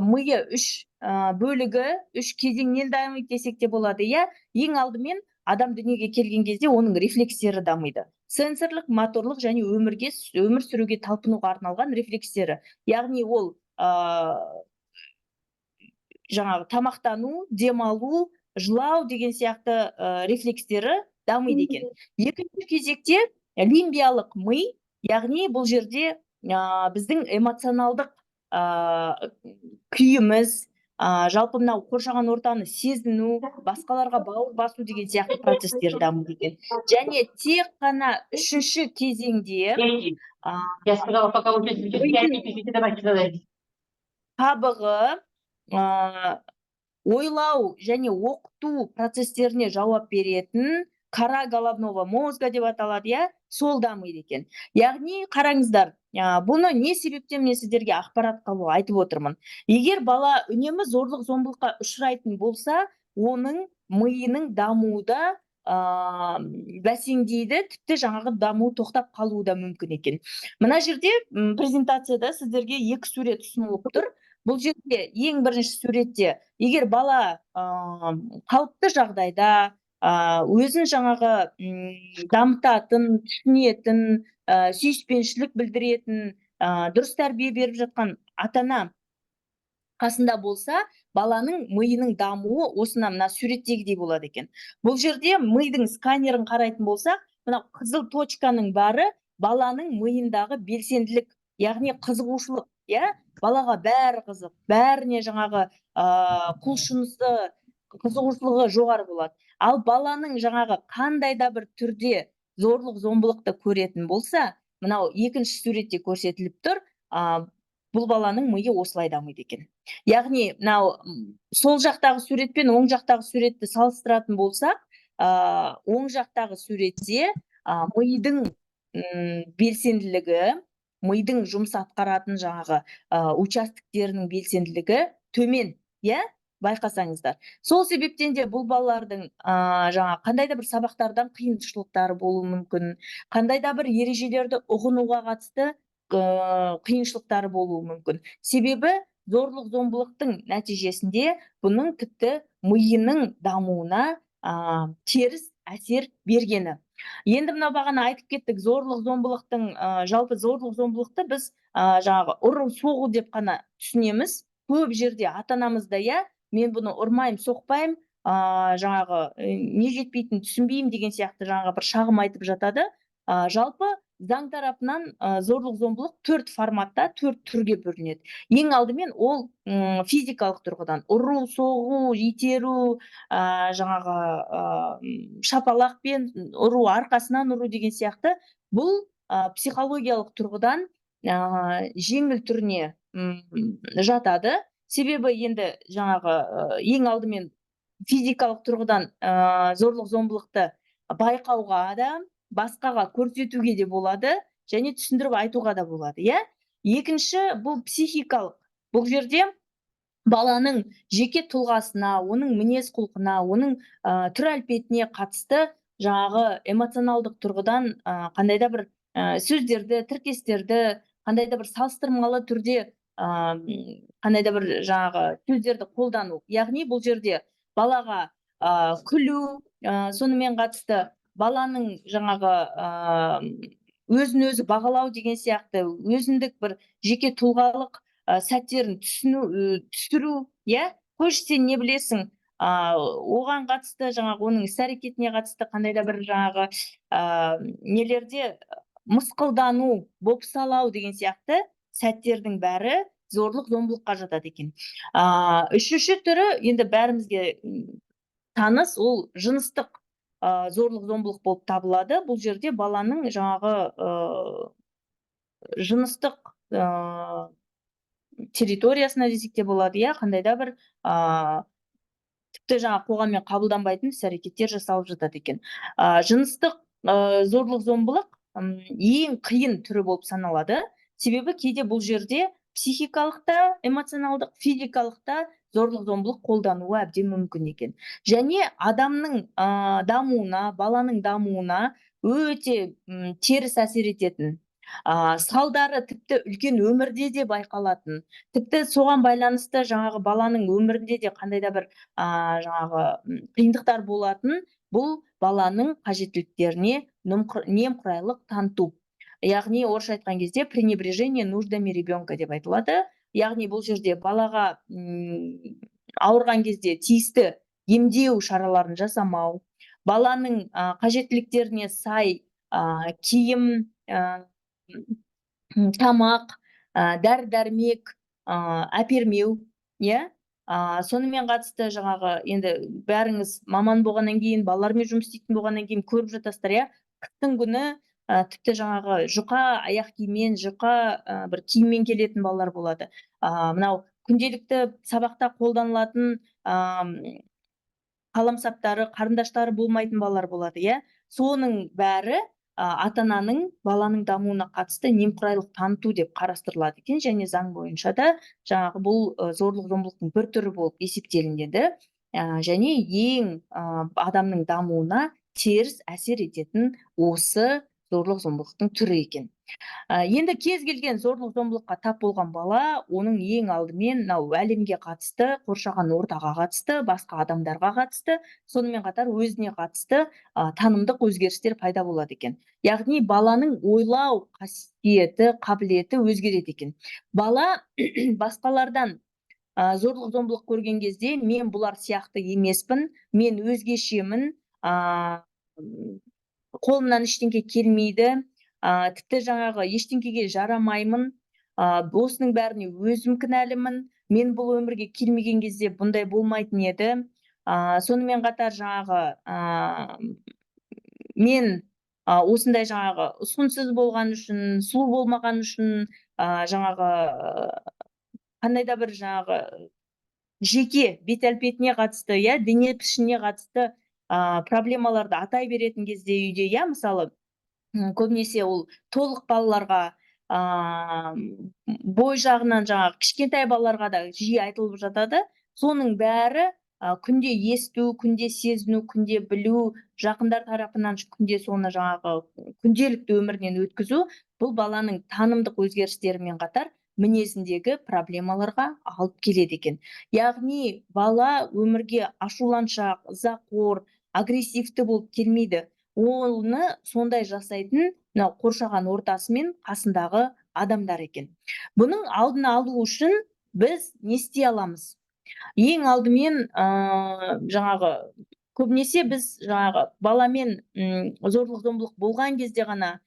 Speaker 1: миы үш бөлігі, үш кезеңнен дамиды десек те болады. Ең алдымен адам дүниеге келген кезде оның рефлекстері дамиды. Сенсорлық, моторлық және өмір сүруге талпынуға арналған рефлекстері. Яғни ол жаңағы тамақтану, демалу, жылау деген сияқты рефлекстері дамиды екен. Екінші кезекте лимбиялық ми, яғни бұл жерде біздің эмоционалдық күйіміз, жалпы мынау қоршаған ортаны сезіну, басқаларға бауыр басу деген сияқты процестер дамиды екен. Және тек қана үшінші кезеңде қабығы ойлау және оқыту процестеріне жауап беретін кора головного мозга деп аталады, сол дамиды екен. Яғни қараңыздар, бұны не себептен мен сіздерге ақпаратқа айтып отырмын. Егер бала үнемі зорлық-зомбылыққа ұшырайтын болса, оның миының дамуы бәсеңдейді, тіпті жаңағы даму тоқтап қалуы да мүмкін екен. Мына жерде презентацияда сіздерге екі сурет ұсынылып тұр. Бұл жерде ең бірінші суретте, егер бала қалыпты жағдайда өзін жаңағы дамытатын, түсінетін, сүйіспеншілік білдіретін, дұрыс тәрбие беріп жатқан ата-ана қасында болса, баланың миының дамуы осына мына суреттегідей болады екен. Бұл жерде мидың сканерін қарайтын болсақ, мына қызыл точканың бары баланың миындағы белсенділік, яғни қызығушылық, балаға бәрі қызық, бәріне жаңағы құлшынысы, қызығушылығы жоғары болады. Ал баланың жаңағы қандай да бір түрде зорлық-зомбылықты көретін болса, мынау екінші суретте көрсетіліп тұр, бұл баланың миы осылай дамиды екен. Яғни, мынау сол жақтағы сурет пен оң жақтағы суретті салыстыратын болсақ, оң жақтағы суретте мидың белсенділігі, мидың жұмыс атқаратын жаңағы участоктерінің белсенділігі төмен, байқасаңыздар. Сол себептен де бұл балалардың қандай да бір сабақтардан қиыншылықтары болуы мүмкін, қандай да бір ережелерді ұғынуға қатысты қиыншылықтары болуы мүмкін. Себебі зорлық-зомбылықтың нәтижесінде бұның тіпті миының дамуына теріс әсер бергені. Енді мына бағана айтып кеттік, жалпы зорлық-зомбылықты біз жаңағы ұру-соғу деп қана түсінеміз. Көп жерде ата-анамызда, мен бұны ұрмайым, соқпайым, жаңағы не жетпейтін түсінбеймін деген сияқты жаңағы бір шағым айтып жатады. Жалпы заң тарапынан зорлық-зомбылық 4 форматта, 4 түрге бөлінеді. Ең алдымен ол физикалық тұрғыдан ұру, соғу, итеру, жаңағы шапалақпен ұру, арқасынан ұру деген сияқты. Бұл психологиялық тұрғыдан жеңіл түріне жатады. Себебі енді жаңағы ең алдымен физикалық тұрғыдан зорлық-зомбылықты байқауға да, басқаға көрсетуге де болады, және түсіндіріп айтуға да болады. Екінші, бұл психикалық. Бұл жерде баланың жеке тұлғасына, оның мінез құлқына, оның түр әлпетіне қатысты жаңағы эмоционалдық тұрғыдан қандай да бір сөздерді, тіркестерді, қандай да бір салыстырмалы түрде қандай да бір жаңағы сөздерді қолдану. Яғни бұл жерде балаға күлу, сонымен қатысты баланың жаңағы өзін-өзі бағалау деген сияқты өзіндік бір жеке тұлғалық сәттерін түсіру, қойшы сен не білесің, оған қатысты жаңағы оның іс-әрекетіне қатысты қандай да бір жаңағы нелерде мысқылдану, бопсалау деген сияқты сәттердің бәрі зорлық-зомбылыққа жатады екен. Үшінші түрі енді бәрімізге таныс, ол жыныстық зорлық зомбылық болып табылады. Бұл жерде баланың жаңағы жыныстық территориясына десек те болады, иә, қандай да бір тіпті жаңа қоғаммен қабылданбайтын іс-әрекеттер жасалып жатады екен. Жыныстық зорлық зомбылық ең қиын түрі болып саналады. Себебі кейде бұл жерде психикалық та, эмоционалдық, физикалық та зорлық зомбылық қолдануы әбден мүмкін екен. Және адамның дамуына, баланың дамуына өте теріс әсер ететін, салдары тіпті үлкен өмірде де байқалатын, тіпті соған байланысты жаңағы баланың өмірінде де қандай да бір жаңағы қиындықтар болатын, бұл баланың қажеттіліктеріне немқұрайлық таныту. Яғни орысша айтқан кезде пренебрежение нуждами ребенка деп айтылады. Яғни бұл жерде балаға ауырған кезде тиісті емдеу шараларын жасамау, баланың қажеттіліктеріне сай киім, тамақ, дәрі-дәрмек әпермеу, иә. Сонымен қатысты жаңағы енді бәріңіз маман болғаннан кейін, балалармен жұмыс істейтін болғаннан кейін көріп жатасыздар, иә. Қыстың күні тіпті жаңағы жұқа аяқ киіммен, жұқа бір киіммен келетін балалар болады. Мынау күнделікті сабақта қолданылатын қаламсаптары, қарындаштары болмайтын балалар болады, иә. Соның бәрі ата-ананың баланың дамуына қатысты немқұрайлық таныту деп қарастырылады екен, және заң бойынша да жаңағы бұл зорлық зомбылықтың бір түрі болып есептелінеді, және ең адамның дамуына теріс әсер ететін осы зорлық зомбылықтың түрі екен. Енді кез келген зорлық зомбылыққа тап болған бала, оның ең алдымен мынау әлемге қатысты, қоршаған ортаға қатысты, басқа адамдарға қатысты, сонымен қатар өзіне қатысты танымдық өзгерістер пайда болады екен. Яғни баланың ойлау қасиеті, қабілеті өзгереді екен. Бала басқалардан зорлық зомбылық көрген кезде, мен бұлар сияқты емеспін, мен өзгешемін, қолымнан ештеңе келмейді, тіпті жаңағы ештеңеге жарамаймын, осының бәріне өзім кінәлімін, мен бұл өмірге келмеген кезде бұндай болмайтын еді. Сонымен қатар жаңағы мен осындай жаңағы ұсқынсыз болған үшін, сұлу болмаған үшін, жаңағы қандай да бір жаңағы жеке бет әлпетіне қатысты, иә, дене пішініне қатысты проблемаларды атай беретін кезде үйде, иә, мысалы көбінесе ол толық балаларға, бой жағынан жаңағы кішкентай балаларға да жиі айтылып жатады. Соның бәрі күнде есту, күнде сезіну, күнде білу, жақындар тарапынан күнде соны жаңағы күнделікті өмірінен өткізу, бұл баланың танымдық өзгерістерімен қатар мінезіндегі проблемаларға алып келеді екен. Яғни бала өмірге ашуланшақ, ызақор, агрессивті болып келмейді. Оны сондай жасайтын қоршаған ортасы мен қасындағы адамдар екен. Бұның алдын алу үшін біз не істей аламыз? Ең алдымен жаңағы көбінесе біз жаңағы баламен зорлық зомбылық болған кезде ғана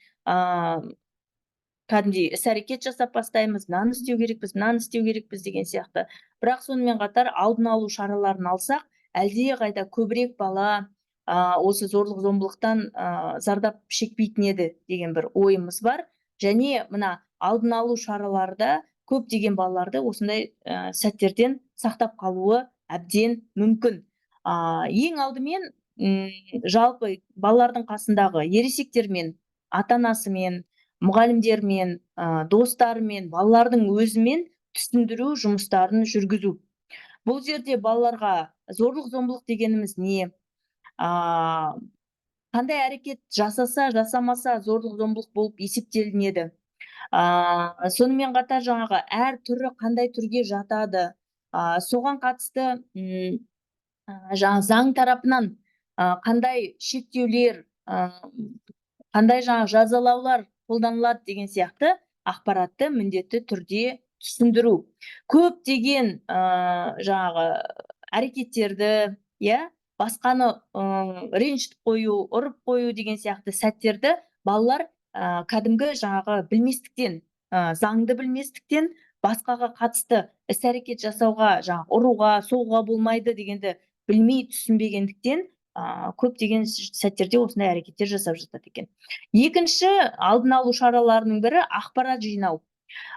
Speaker 1: кәдімгідей іс-әрекет жасап бастаймыз, мынаны істеу керекпіз, мынаны істеу керекпіз деген сияқты. Бірақ сонымен қатар алдын алу шараларын алсақ, әлде қайда көбірек бала осы зорлық зомбылықтан зардап шекпейтін еді деген бір ойымыз бар. Және мына алдын алу шараларда көптеген балаларды осындай сәттерден сақтап қалуы әбден мүмкін. Ең алдымен жалпы балалардың қасындағы ересектермен, ата-анасымен, мұғалімдермен, достарымен, балалардың өзімен түсіндіру жұмыстарын жүргізу. Бұл жерде балаларға зорлық зомбылық дегеніміз не? Қандай әрекет жасаса, жасамаса зорлық зомбылық болып есептелінеді? Сонымен қатар жаңағы әр түрі қандай түрге жатады? Соған қатысты жаңа заң тарапынан қандай шектеулер, қандай жаңа жазалаулар қолданылады деген сияқты ақпаратты міндетті түрде түсіндіру. Көптеген жаңағы әрекеттерді, иә, басқаны ренжітіп қою, ұрып қою деген сияқты сәттерді балалар кәдімгі жаңағы білместіктен, заңды білместіктен басқаға қатысты іс-әрекет жасауға, жаңағы ұруға, соғуға болмайды дегенді білмей түсінбегендіктен көптеген сәттерде осындай әрекеттер жасап жатады екен. Екінші алдын алу шараларының бірі ақпарат жинау.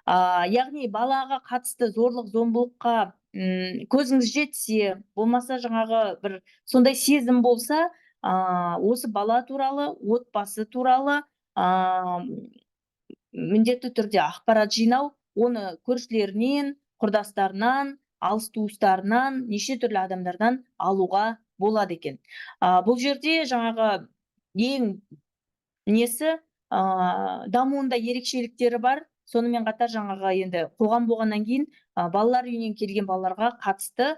Speaker 1: Яғни балаға қатысты зорлық зомбылыққа көзіңіз жетсе, болмаса жаңағы бір сондай сезім болса, осы бала туралы, отбасы туралы міндетті түрде ақпарат жинау, оны көршілерінен, құрдастарынан, алыс туыстарынан, неше түрлі адамдардан алуға болады екен. Бұл жерде жаңағы ең несі дамуында ерекшеліктері бар. Сонымен қатар жаңағы енді қоғам болғаннан кейін балалар үйінен келген балаларға қатысты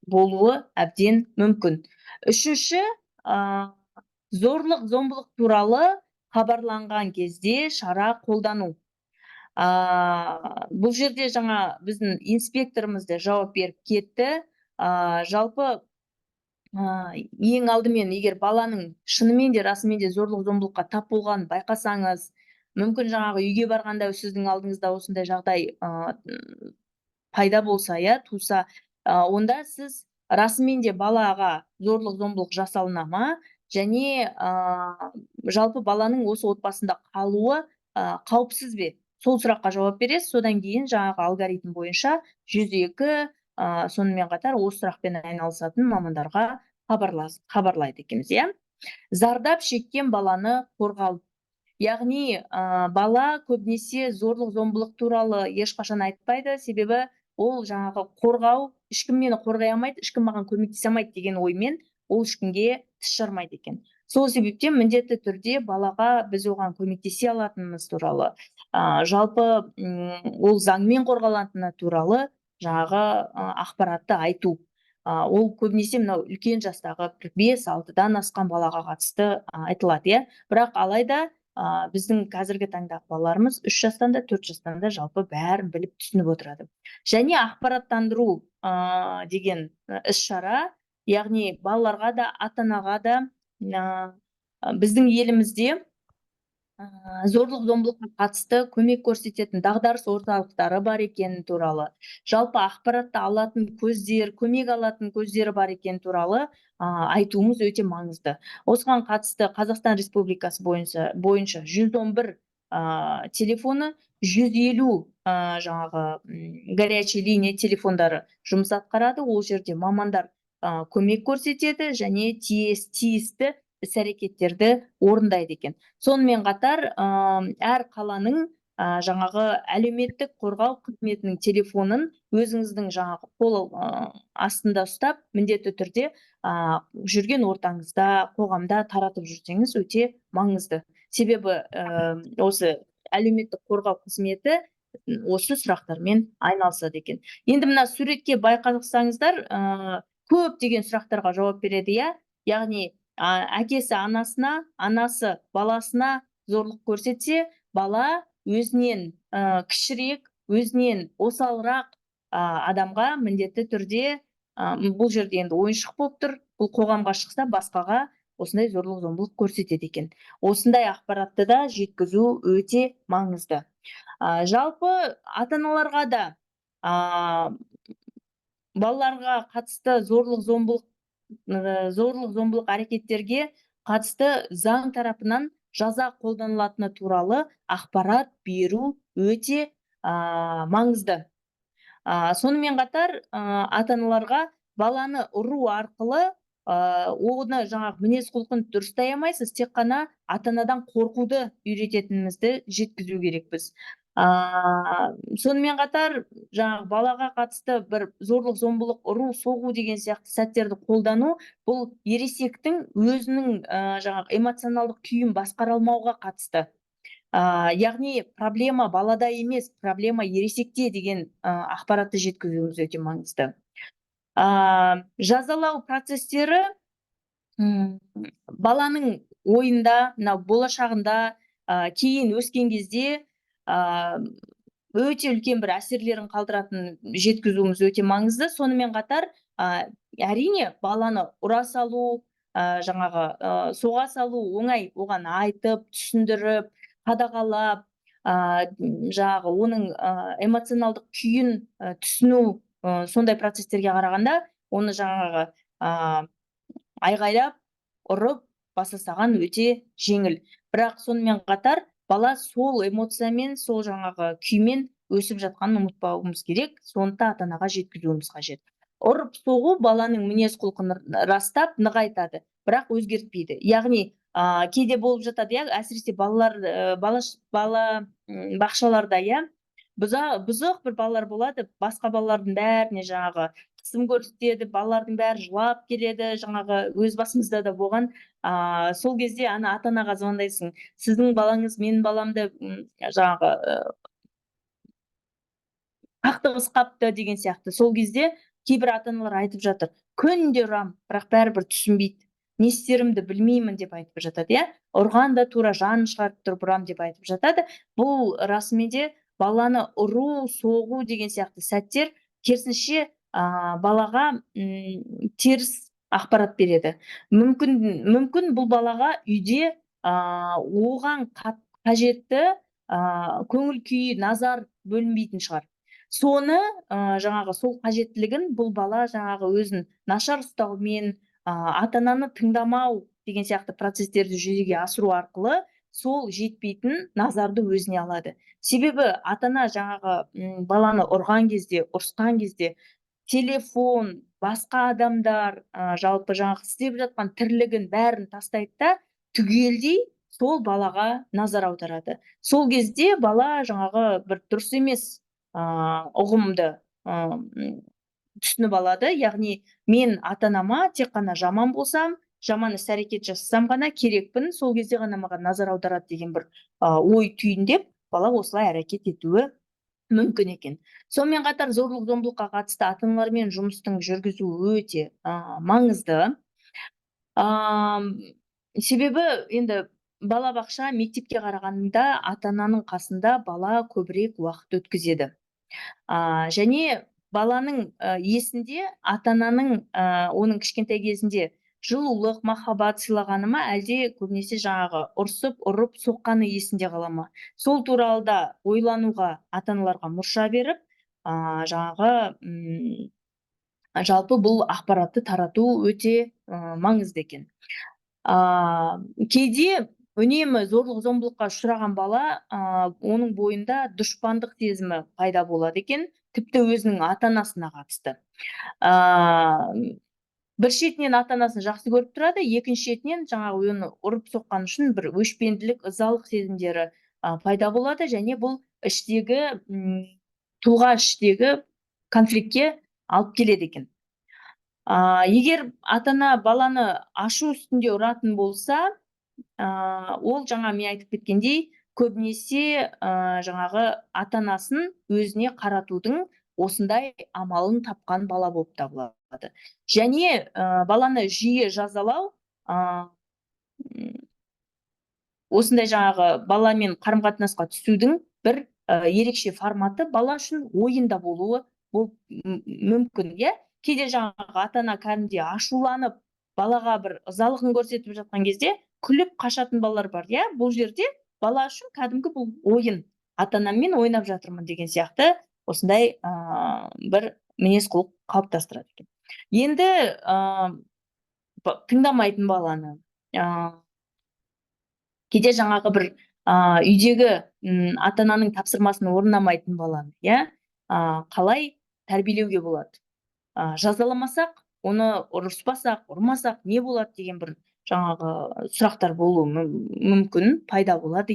Speaker 1: болуы әбден мүмкін. Үшінші, зорлық зомбылық туралы хабарланған кезде шара қолдану. Бұл жерде жаңа біздің инспекторымыз да жауап беріп кетті. Жалпы ең алдымен, егер баланың шынымен де расымен де зорлық зомбылыққа тап болғанын байқасаңыз, мүмкін жаңағы үйге барғанда сіздің алдыңызда осындай жағдай пайда болса, туса, онда сіз расымен де балаға зорлық зомбылық жасалына ма, және жалпы баланың осы отбасында қалуы қауіпсіз бе? Сол сұраққа жауап бересіз, содан кейін жаңағы алгоритм бойынша 102, сонымен қатар осы сұрақпен айналысатын мамандарға хабарлайды екенбіз, Зардап шеккен баланы қорғау. Яғни бала көбінесе зорлық зомбылық туралы ешқашан айтпайды, себебі ол жаңағы қорғау, ешкім мені қорғай алмайды, ешкім маған көмектесе алмайды деген оймен ол ешкімге тіс жармайды екен. Сол себептен міндетті түрде балаға біз оған көмектесе алатынымыз туралы, жалпы ол заңмен қорғалатыны туралы жаңағы ақпаратты айту. Ол көбінесе мынау үлкен жастағы 5-6-дан асқан балаға қатысты айтылады, Бірақ алайда біздің қазіргі таңдағы балаларымыз 3 жастан да 4 жастан да жалпы бәрін біліп түсініп отырады. Және ақпараттандыру деген іс-шара, яғни балаларға да, ата-анаға да біздің елімізде зорлық зомбылыққа қатысты көмек көрсететін дағдарыс орталықтары бар екені туралы, жалпы ақпаратты алатын көздер, көмек алатын көздері бар екені туралы айтуымыз өте маңызды. Осыған қатысты Қазақстан Республикасы бойынша 111 телефоны, 150 жаңағы горячий линия телефондары жұмыс атқарады. Ол жерде мамандар көмек көрсетеді және тиісті іс-әрекеттерді орындайды екен. Сонымен қатар әр қаланың жаңағы әлеуметтік қорғау қызметінің телефонын өзіңіздің жаңағы қол астында ұстап, міндетті түрде жүрген ортаңызда, қоғамда таратып жүрсеңіз өте маңызды. Себебі осы әлеуметтік қорғау қызметі осы сұрақтармен айналысады екен. Енді мына суретке байқасаңыздар, көп деген сұрақтарға жауап береді, Яғни әкесі анасына, анасы баласына зорлық көрсетсе, бала өзінен кішірек, өзінен осалырақ адамға міндетті түрде, бұл жерде енді ойыншық болып тұр, бұл қоғамға шықса басқаға осындай зорлық зомбылық көрсетеді екен. Осындай ақпаратты да жеткізу өте маңызды. Жалпы ата-аналарға да балаларға қатысты зорлық зомбылық әрекеттерге қатысты заң тарапынан жаза қолданылатыны туралы ақпарат беру өте маңызды. Сонымен қатар ата-аналарға баланы ұру арқылы оны жаңағы мінез құлқын дұрыстай алмайсыз, тек қана ата-анадан қорқуды үйрететінімізді жеткізу керекпіз. Сонымен қатар жаңағы балаға қатысты бір зорлық зомбылық, ұру, соғу деген сияқты сәттерді қолдану, бұл ересектің өзінің жаңағы эмоционалдық күйін басқара алмауға қатысты. Яғни проблема балада емес, проблема ересекте деген ақпаратты жеткізуіміз өте маңызды. Жазалау процестері баланың ойында, болашағында, кейін өскен кезде өте үлкен бір әсерлерін қалдыратын жеткізуіміз өте маңызды. Сонымен қатар, әрине баланы ұра салу, жаңағы соға салу оңай, оған айтып, түсіндіріп, қадағалап, жаңағы оның эмоционалдық күйін түсіну, сондай процестерге қарағанда, оны жаңағы айғайлап, ұрып, баса саған өте жеңіл. Бірақ сонымен қатар бала сол эмоциямен, сол жаңағы күймен өсіп жатқанын ұмытпауымыз керек. Соны да ата-анаға жеткізуіміз қажет. Ұрып соғу баланың мінез құлқын растап, нығайтады, бірақ өзгертпейді. Яғни, кейде болып жатады, әсіресе балалар, бала бақшаларда, бұзық бір балалар болады, басқа балалардың бәріне жаңағы қысым көрсетеді, балалардың бәрі жылап келеді, жаңағы өз басымызда да болған. Сол кезде ата-анаға звондайсың, сіздің балаңыз менің баламды жаңағы қақтығыс қапты деген сияқты. Сол кезде кейбір ата-аналар айтып жатыр, күнде ұрам, бірақ бәрібір түсінбейді. Не істерімді білмеймін деп айтып жатады, ұрған да тура жанын шығарып тұрып ұрам деп айтып жатады. Бұл расымен де баланы ұру, соғу деген сияқты сәттер керісінше балаға теріс ақпарат береді. Мүмкін бұл балаға үйде оған қажетті көңіл күй, назар бөлінбейтін шығар. Соны жаңағы сол қажеттілігін бұл бала жаңағы өзін нашар ұстаумен, ата-ананы тыңдамау деген сияқты процестерді жүзеге асыру арқылы сол жетпейтін назарды өзіне алады. Себебі ата-ана жаңағы баланы ұрған кезде, ұрысқан кезде телефон, басқа адамдар, жалпы жаңағы істеп жатқан тірлігін бәрін тастайды да, түгелдей сол балаға назар аударады. Сол кезде бала жаңағы бір дұрыс емес ұғымды түсініп алады. Яғни, мен ата-анама тек қана жаман болсам, жаман іс-әрекет жасасам ғана керекпін, сол кезде ғана маған назар аударады деген бір ой түйіндеп, бала осылай әрекет етуі мүмкін екен. Сонымен қатар зорлық-зомбылыққа қатысты ата-аналармен жұмыстың жүргізу өте маңызды. Себебі енді балабақша, мектепке қарағанда ата-ананың қасында бала көбірек уақыт өткізеді. Және баланың есінде ата-ананың оның кішкентай кезінде жылулық, махаббат сыйлағаны ма, әлде көбінесе жаңағы ұрсып, ұрып, соққаны есінде қала ма? Сол туралы да ойлануға ата-аналарға мұрша беріп, жаңағы жалпы бұл ақпаратты тарату өте маңызды екен. Кейде үнемі зорлық-зомбылыққа ұшыраған бала, оның бойында дұшпандық сезімі пайда болады екен, тіпті өзінің ата-анасына қатысты. Бір шетінен ата-анасын жақсы көріп тұрады, екінші шетінен жаңағы оны ұрып соққан үшін бір өшпенділік, ызалық сезімдері пайда болады, және бұл тұлға іштегі конфликтке алып келеді екен. Егер ата-ана баланы ашу үстінде ұратын болса, ол жаңа мен айтып кеткендей, көбінесе жаңағы ата-анасын өзіне қаратудың осындай амалын тапқан бала болып табылады. Және баланы жиі жазалау, осындай жаңағы баламен қарым-қатынасқа түсудің бір ерекше форматы бала үшін ойында болуы мүмкін. Кейде жаңағы ата-ана кәдімгідей ашуланып, балаға бір ызалығын көрсетіп жатқан кезде күліп қашатын балалар бар. Бұл жерде бала үшін кәдімгі бұл ойын, ата-анаммен ойнап жатырмын деген сияқты осындай бір мінез құлық қалыптастырады екен. Енді тыңдамайтын баланы, кейде жаңағы бір үйдегі ата-ананың тапсырмасын орындамайтын баланы, қалай тәрбиелеуге болады? Жазаламасақ, оны ұрыспасақ, ұрмасақ не болады деген бір жаңағы сұрақтар болуы мүмкін, пайда болады.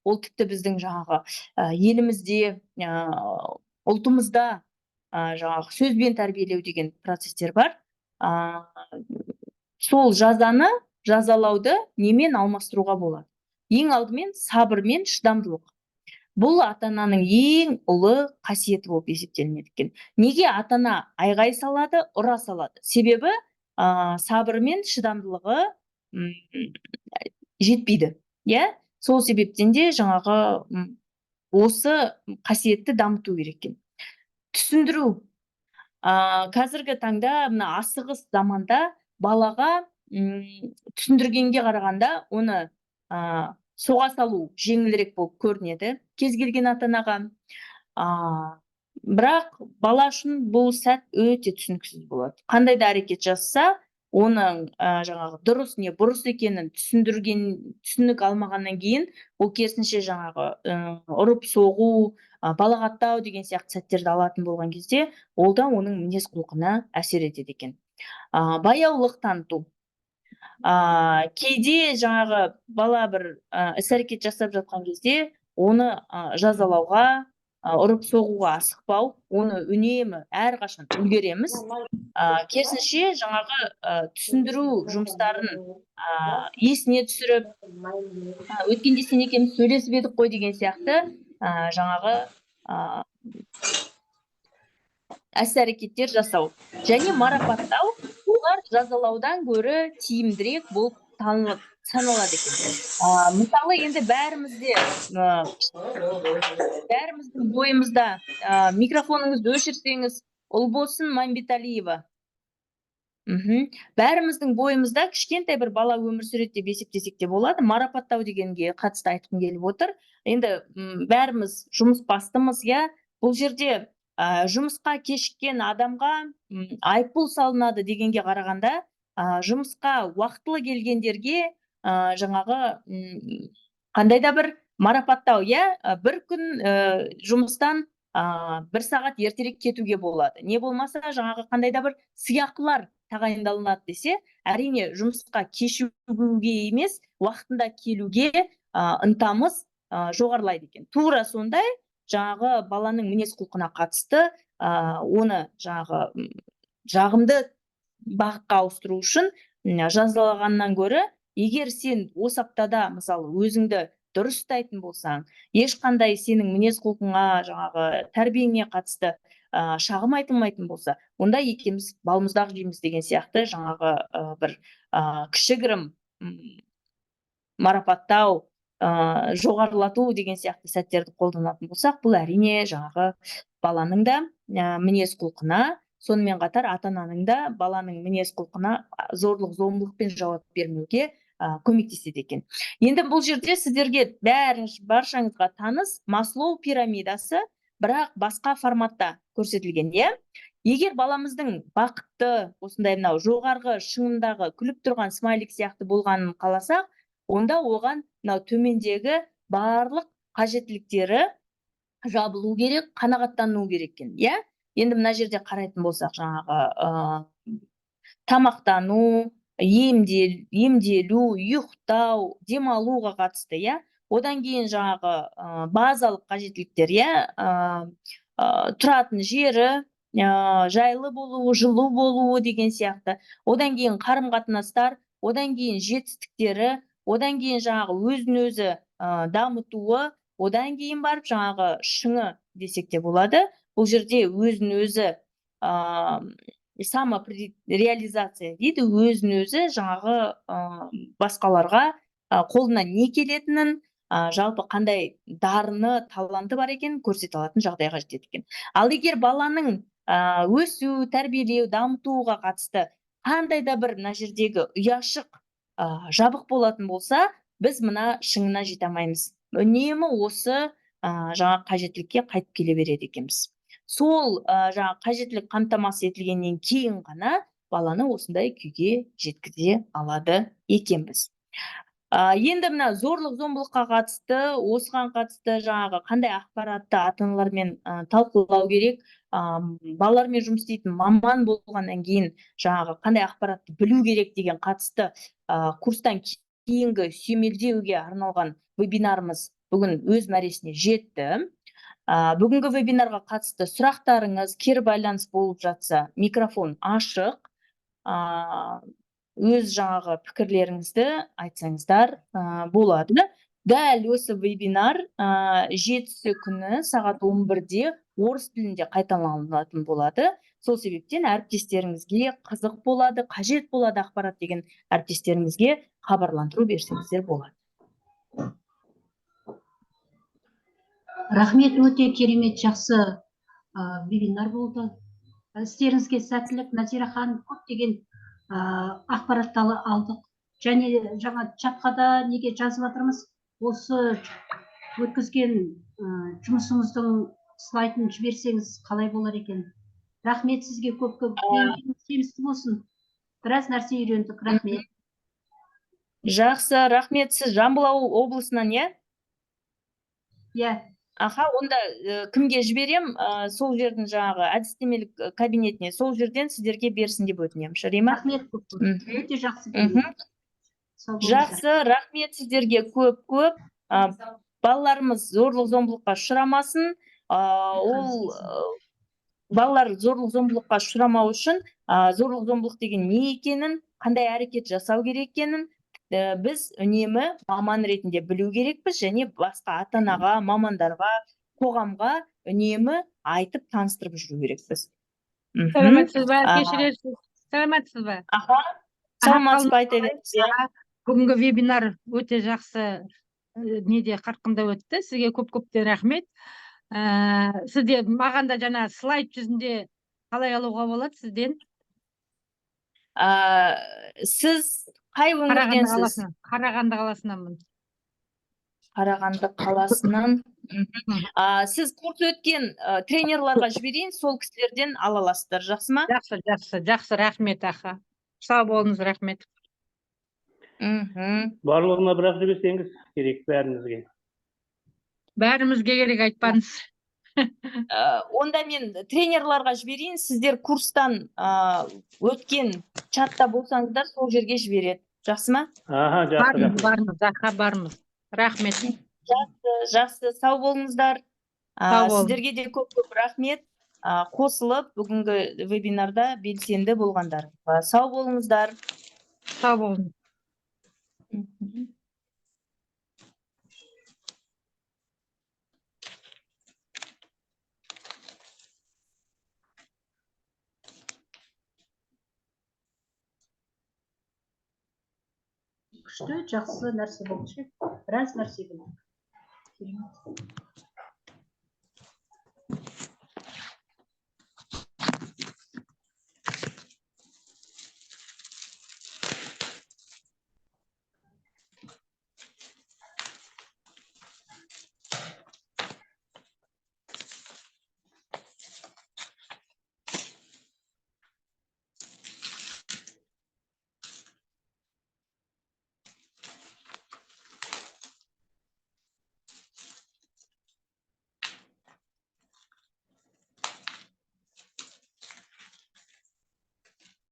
Speaker 1: Ол тіпті біздің жаңағы елімізде, ұлтымызда жаңағы сөзбен тәрбиелеу деген процестер бар. Сол жазалауды немен алмастыруға болады? Ең алдымен сабыр мен шыдамдылық. Бұл ата-ананың ең ұлы қасиеті болып есептелінеді екен. Неге ата-ана айғай салады, ұра салады? Себебі сабыры мен шыдамдылығы жетпейді. Сол себептен де жаңағы осы қасиетті дамыту керек екен. Түсіндіру. Қазіргі таңда мына асығыс заманда балаға түсіндіргенге қарағанда оны соға салу жеңілірек болып көрінеді кез келген ата-анаға. Бірақ бала үшін бұл сәт өте түсініксіз болады. Қандай да әрекет жасаса, оның жаңағы дұрыс не бұрыс екенін түсінік алмағаннан кейін ол керісінше жаңағы ұрып соғу, балағаттау деген сияқты сәттерді алатын болған кезде ол да оның мінез құлқына әсер етеді екен. Баяулық таныту. Кейде жаңағы бала бір іс-әрекет жасап жатқан кезде оны жазалауға, ұрып соғуға асықпау, оны үнемі әрқашан үлгереміз. Керісінше жаңағы түсіндіру жұмыстарын есіне түсіріп, өткенде сен екеуміз сөйлесіп едік қой деген сияқты жаңағы іс-әрекеттер жасау және марапаттау, олар жазалаудан гөрі тиімдірек болып саналады екен. Мысалы, енді бәріміздің бойымызда микрофоныңызды өшірсеңіз, Ұлбосын Мамбеталиева. Бәріміздің бойымызда кішкентай бір бала өмір сүреді деп есептесек те болады. Марапаттау дегенге қатысты айтқым келіп отыр. Енді бәріміз жұмыс бастымыз, бұл жерде жұмысқа кешіккен адамға айыппұл салынады дегенге қарағанда, жұмысқа уақытылы келгендерге жаңағы қандай да бір марапаттау, бір күн жұмыстан 1 сағат ертерек кетуге болады. Не болмаса жаңағы қандай да бір сыйақылар тағайындалынады десе, әрине жұмысқа кешігуге емес, уақытында келуге ынтамыз жоғарылайды екен. Тура сондай жаңағы баланың мінез құлқына қатысты оны жаңағы жағымды бағытқа ауыстыру үшін жазалағаннан гөрі, егер сен осы аптада мысалы өзіңді дұрыс ұстайтын болсаң, ешқандай сенің мінез құлқыңа, жаңағы тәрбиеңе қатысты шағым айтылмайтын болса, онда екеуміз балмұздақ жейміз деген сияқты жаңағы бір кішігірім марапаттау, жоғарылату деген сияқты сәттерді қолданатын болсақ, бұл әрине жаңағы баланың да мінез құлқына, сонымен қатар ата-ананың да баланың мінез құлқына зорлық-зомбылықпен жауап бермеуге көмектеседі екен. Енді бұл жерде сіздерге баршаңызға таныс Маслоу пирамидасы, бірақ басқа форматта көрсетілген, Егер баламыздың бақытты, осындай мынау жоғарғы шыңындағы күліп тұрған смайлик сияқты болғанын қаласақ, онда оған мынау төмендегі барлық қажеттіліктері жабылу керек, қанағаттану керек екен, Енді мына жерде қарайтын болсақ, жаңағы тамақтану, емделу, ұйықтау, демалуға қатысты, Одан кейін жаңағы базалық қажеттіліктер, тұратын жері, жайлы болуы, жылу болуы деген сияқты. Одан кейін қарым-қатынастар, одан кейін жетістіктері, одан кейін жаңағы өзін-өзі дамытуы, одан кейін барып жаңағы шыңы десек те болады. Бұл жерде өзін-өзі самореализация дейді, өзін-өзі жаңағы басқаларға қолына не келетінін, жалпы қандай дарыны, таланты бар екен көрсете алатын жағдайға жетеді екен. Ал егер баланың өсу, тәрбиелеу, дамытуға қатысты қандай да бір мына жердегі ұяшық жабық болатын болса, біз мына шыңына жете алмаймыз. Үнемі осы жаңа қажеттілікке қайтып келе береді екенбіз. Сол жаңа қажеттілік қамтамасыз етілгеннен кейін ғана баланы осындай күйге жеткізе алады екенбіз. Енді мына зорлық-зомбылыққа қатысты, осыған қатысты жаңағы қандай ақпаратты ата-аналармен талқылау керек, балалармен жұмыс істейтін маман болғаннан кейін жаңағы қандай ақпаратты білу керек деген қатысты курстан кейінгі сүйемелдеуге арналған вебинарымыз бүгін өз мәресіне жетті. Бүгінгі вебинарға қатысты сұрақтарыңыз, кері байланыс болып жатса, микрофон ашық. Өз жаңағы пікірлеріңізді айтсаңыздар болады. Дәл осы вебинар 7 күні сағат 11-де орыс тілінде қайталанатын болады. Сол себептен әріптестеріңізге қызық болады, қажет болады ақпарат деген әріптестеріңізге хабарландыру берсеңіздер болады.
Speaker 7: Рахмет, өте керемет, жақсы вебинар болды. Істеріңізге сәттілік. Назира ханым, көптеген ақпаратты алдық. Және жаңа чатқа неге жазып жатырмыз, осы өткізген жұмысыңыздың слайдын жіберсеңіз қалай болар екен? Рахмет сізге, көп жемісті болсын. біраз нәрсе үйрендік. Рахмет.
Speaker 1: Жақсы, рахмет. Сіз Жамбыл облысынан, иә?
Speaker 7: Иә,
Speaker 1: Аха, онда кімге жіберем, сол жердің жаңағы әдістемелік кабинетіне, сол жерден сіздерге берсін деп өтінемін. Шарима?
Speaker 7: рахмет көп. Өте жақсы.
Speaker 1: Мхм.
Speaker 7: Сау болыңыздар.
Speaker 1: Жақсы, рахмет сіздерге көп. Балаларымыз зорлық зомбылыққа ұшырамасын. Ол балалар зорлық зомбылыққа ұшырамау үшін зорлық зомбылық деген не екенін, қандай әрекет жасау керек екенін біз үнемі маман ретінде білу керекпіз, және басқа ата-анаға, мамандарға, қоғамға үнемі айтып таныстырып жүру керекпіз.
Speaker 8: Саламатсыз ба, кешірерсіз. Саламатсыз ба?
Speaker 1: Аха, саламатсыз ба, айта беріңіз.
Speaker 8: Бүгінгі вебинар өте жақсы неде қарқында өтті. Сізге көп-көптен рахмет. Сізде маған да жаңа слайд жүзінде қалай алуға болады сізден?
Speaker 1: Сіз қай өңірденсіз?
Speaker 8: Қарағанды қаласынанмын.
Speaker 1: Қарағанды қаласынан. Сіз курс өткен тренерларға жіберейін, сол кісілерден ала аласыздар, жақсы ма?
Speaker 8: Жақсы, рахмет аха. Сау болыңыз, рахмет.
Speaker 9: Барлығына бірақ жіберсеңіз керек бәрімізге.
Speaker 8: Бәрімізге керек, айтпаңыз.
Speaker 1: Онда мен тренерларға жіберейін, сіздер курстан өткен чатта болсаңыздар, сол жерге жібереді. Жақсы ма?
Speaker 9: Аха, жақсы.
Speaker 8: Бармыз. Рахмет.
Speaker 1: Жақсы, сау болыңыздар.
Speaker 8: Сау болыңыз.
Speaker 1: Сіздерге де көп рахмет. Қосылып, бүгінгі вебинарда белсенді болғандар. Сау болыңыздар.
Speaker 8: Сау болыңыз.
Speaker 7: Күшті, жақсы нәрсе болды. Біраз нәрсе білдік.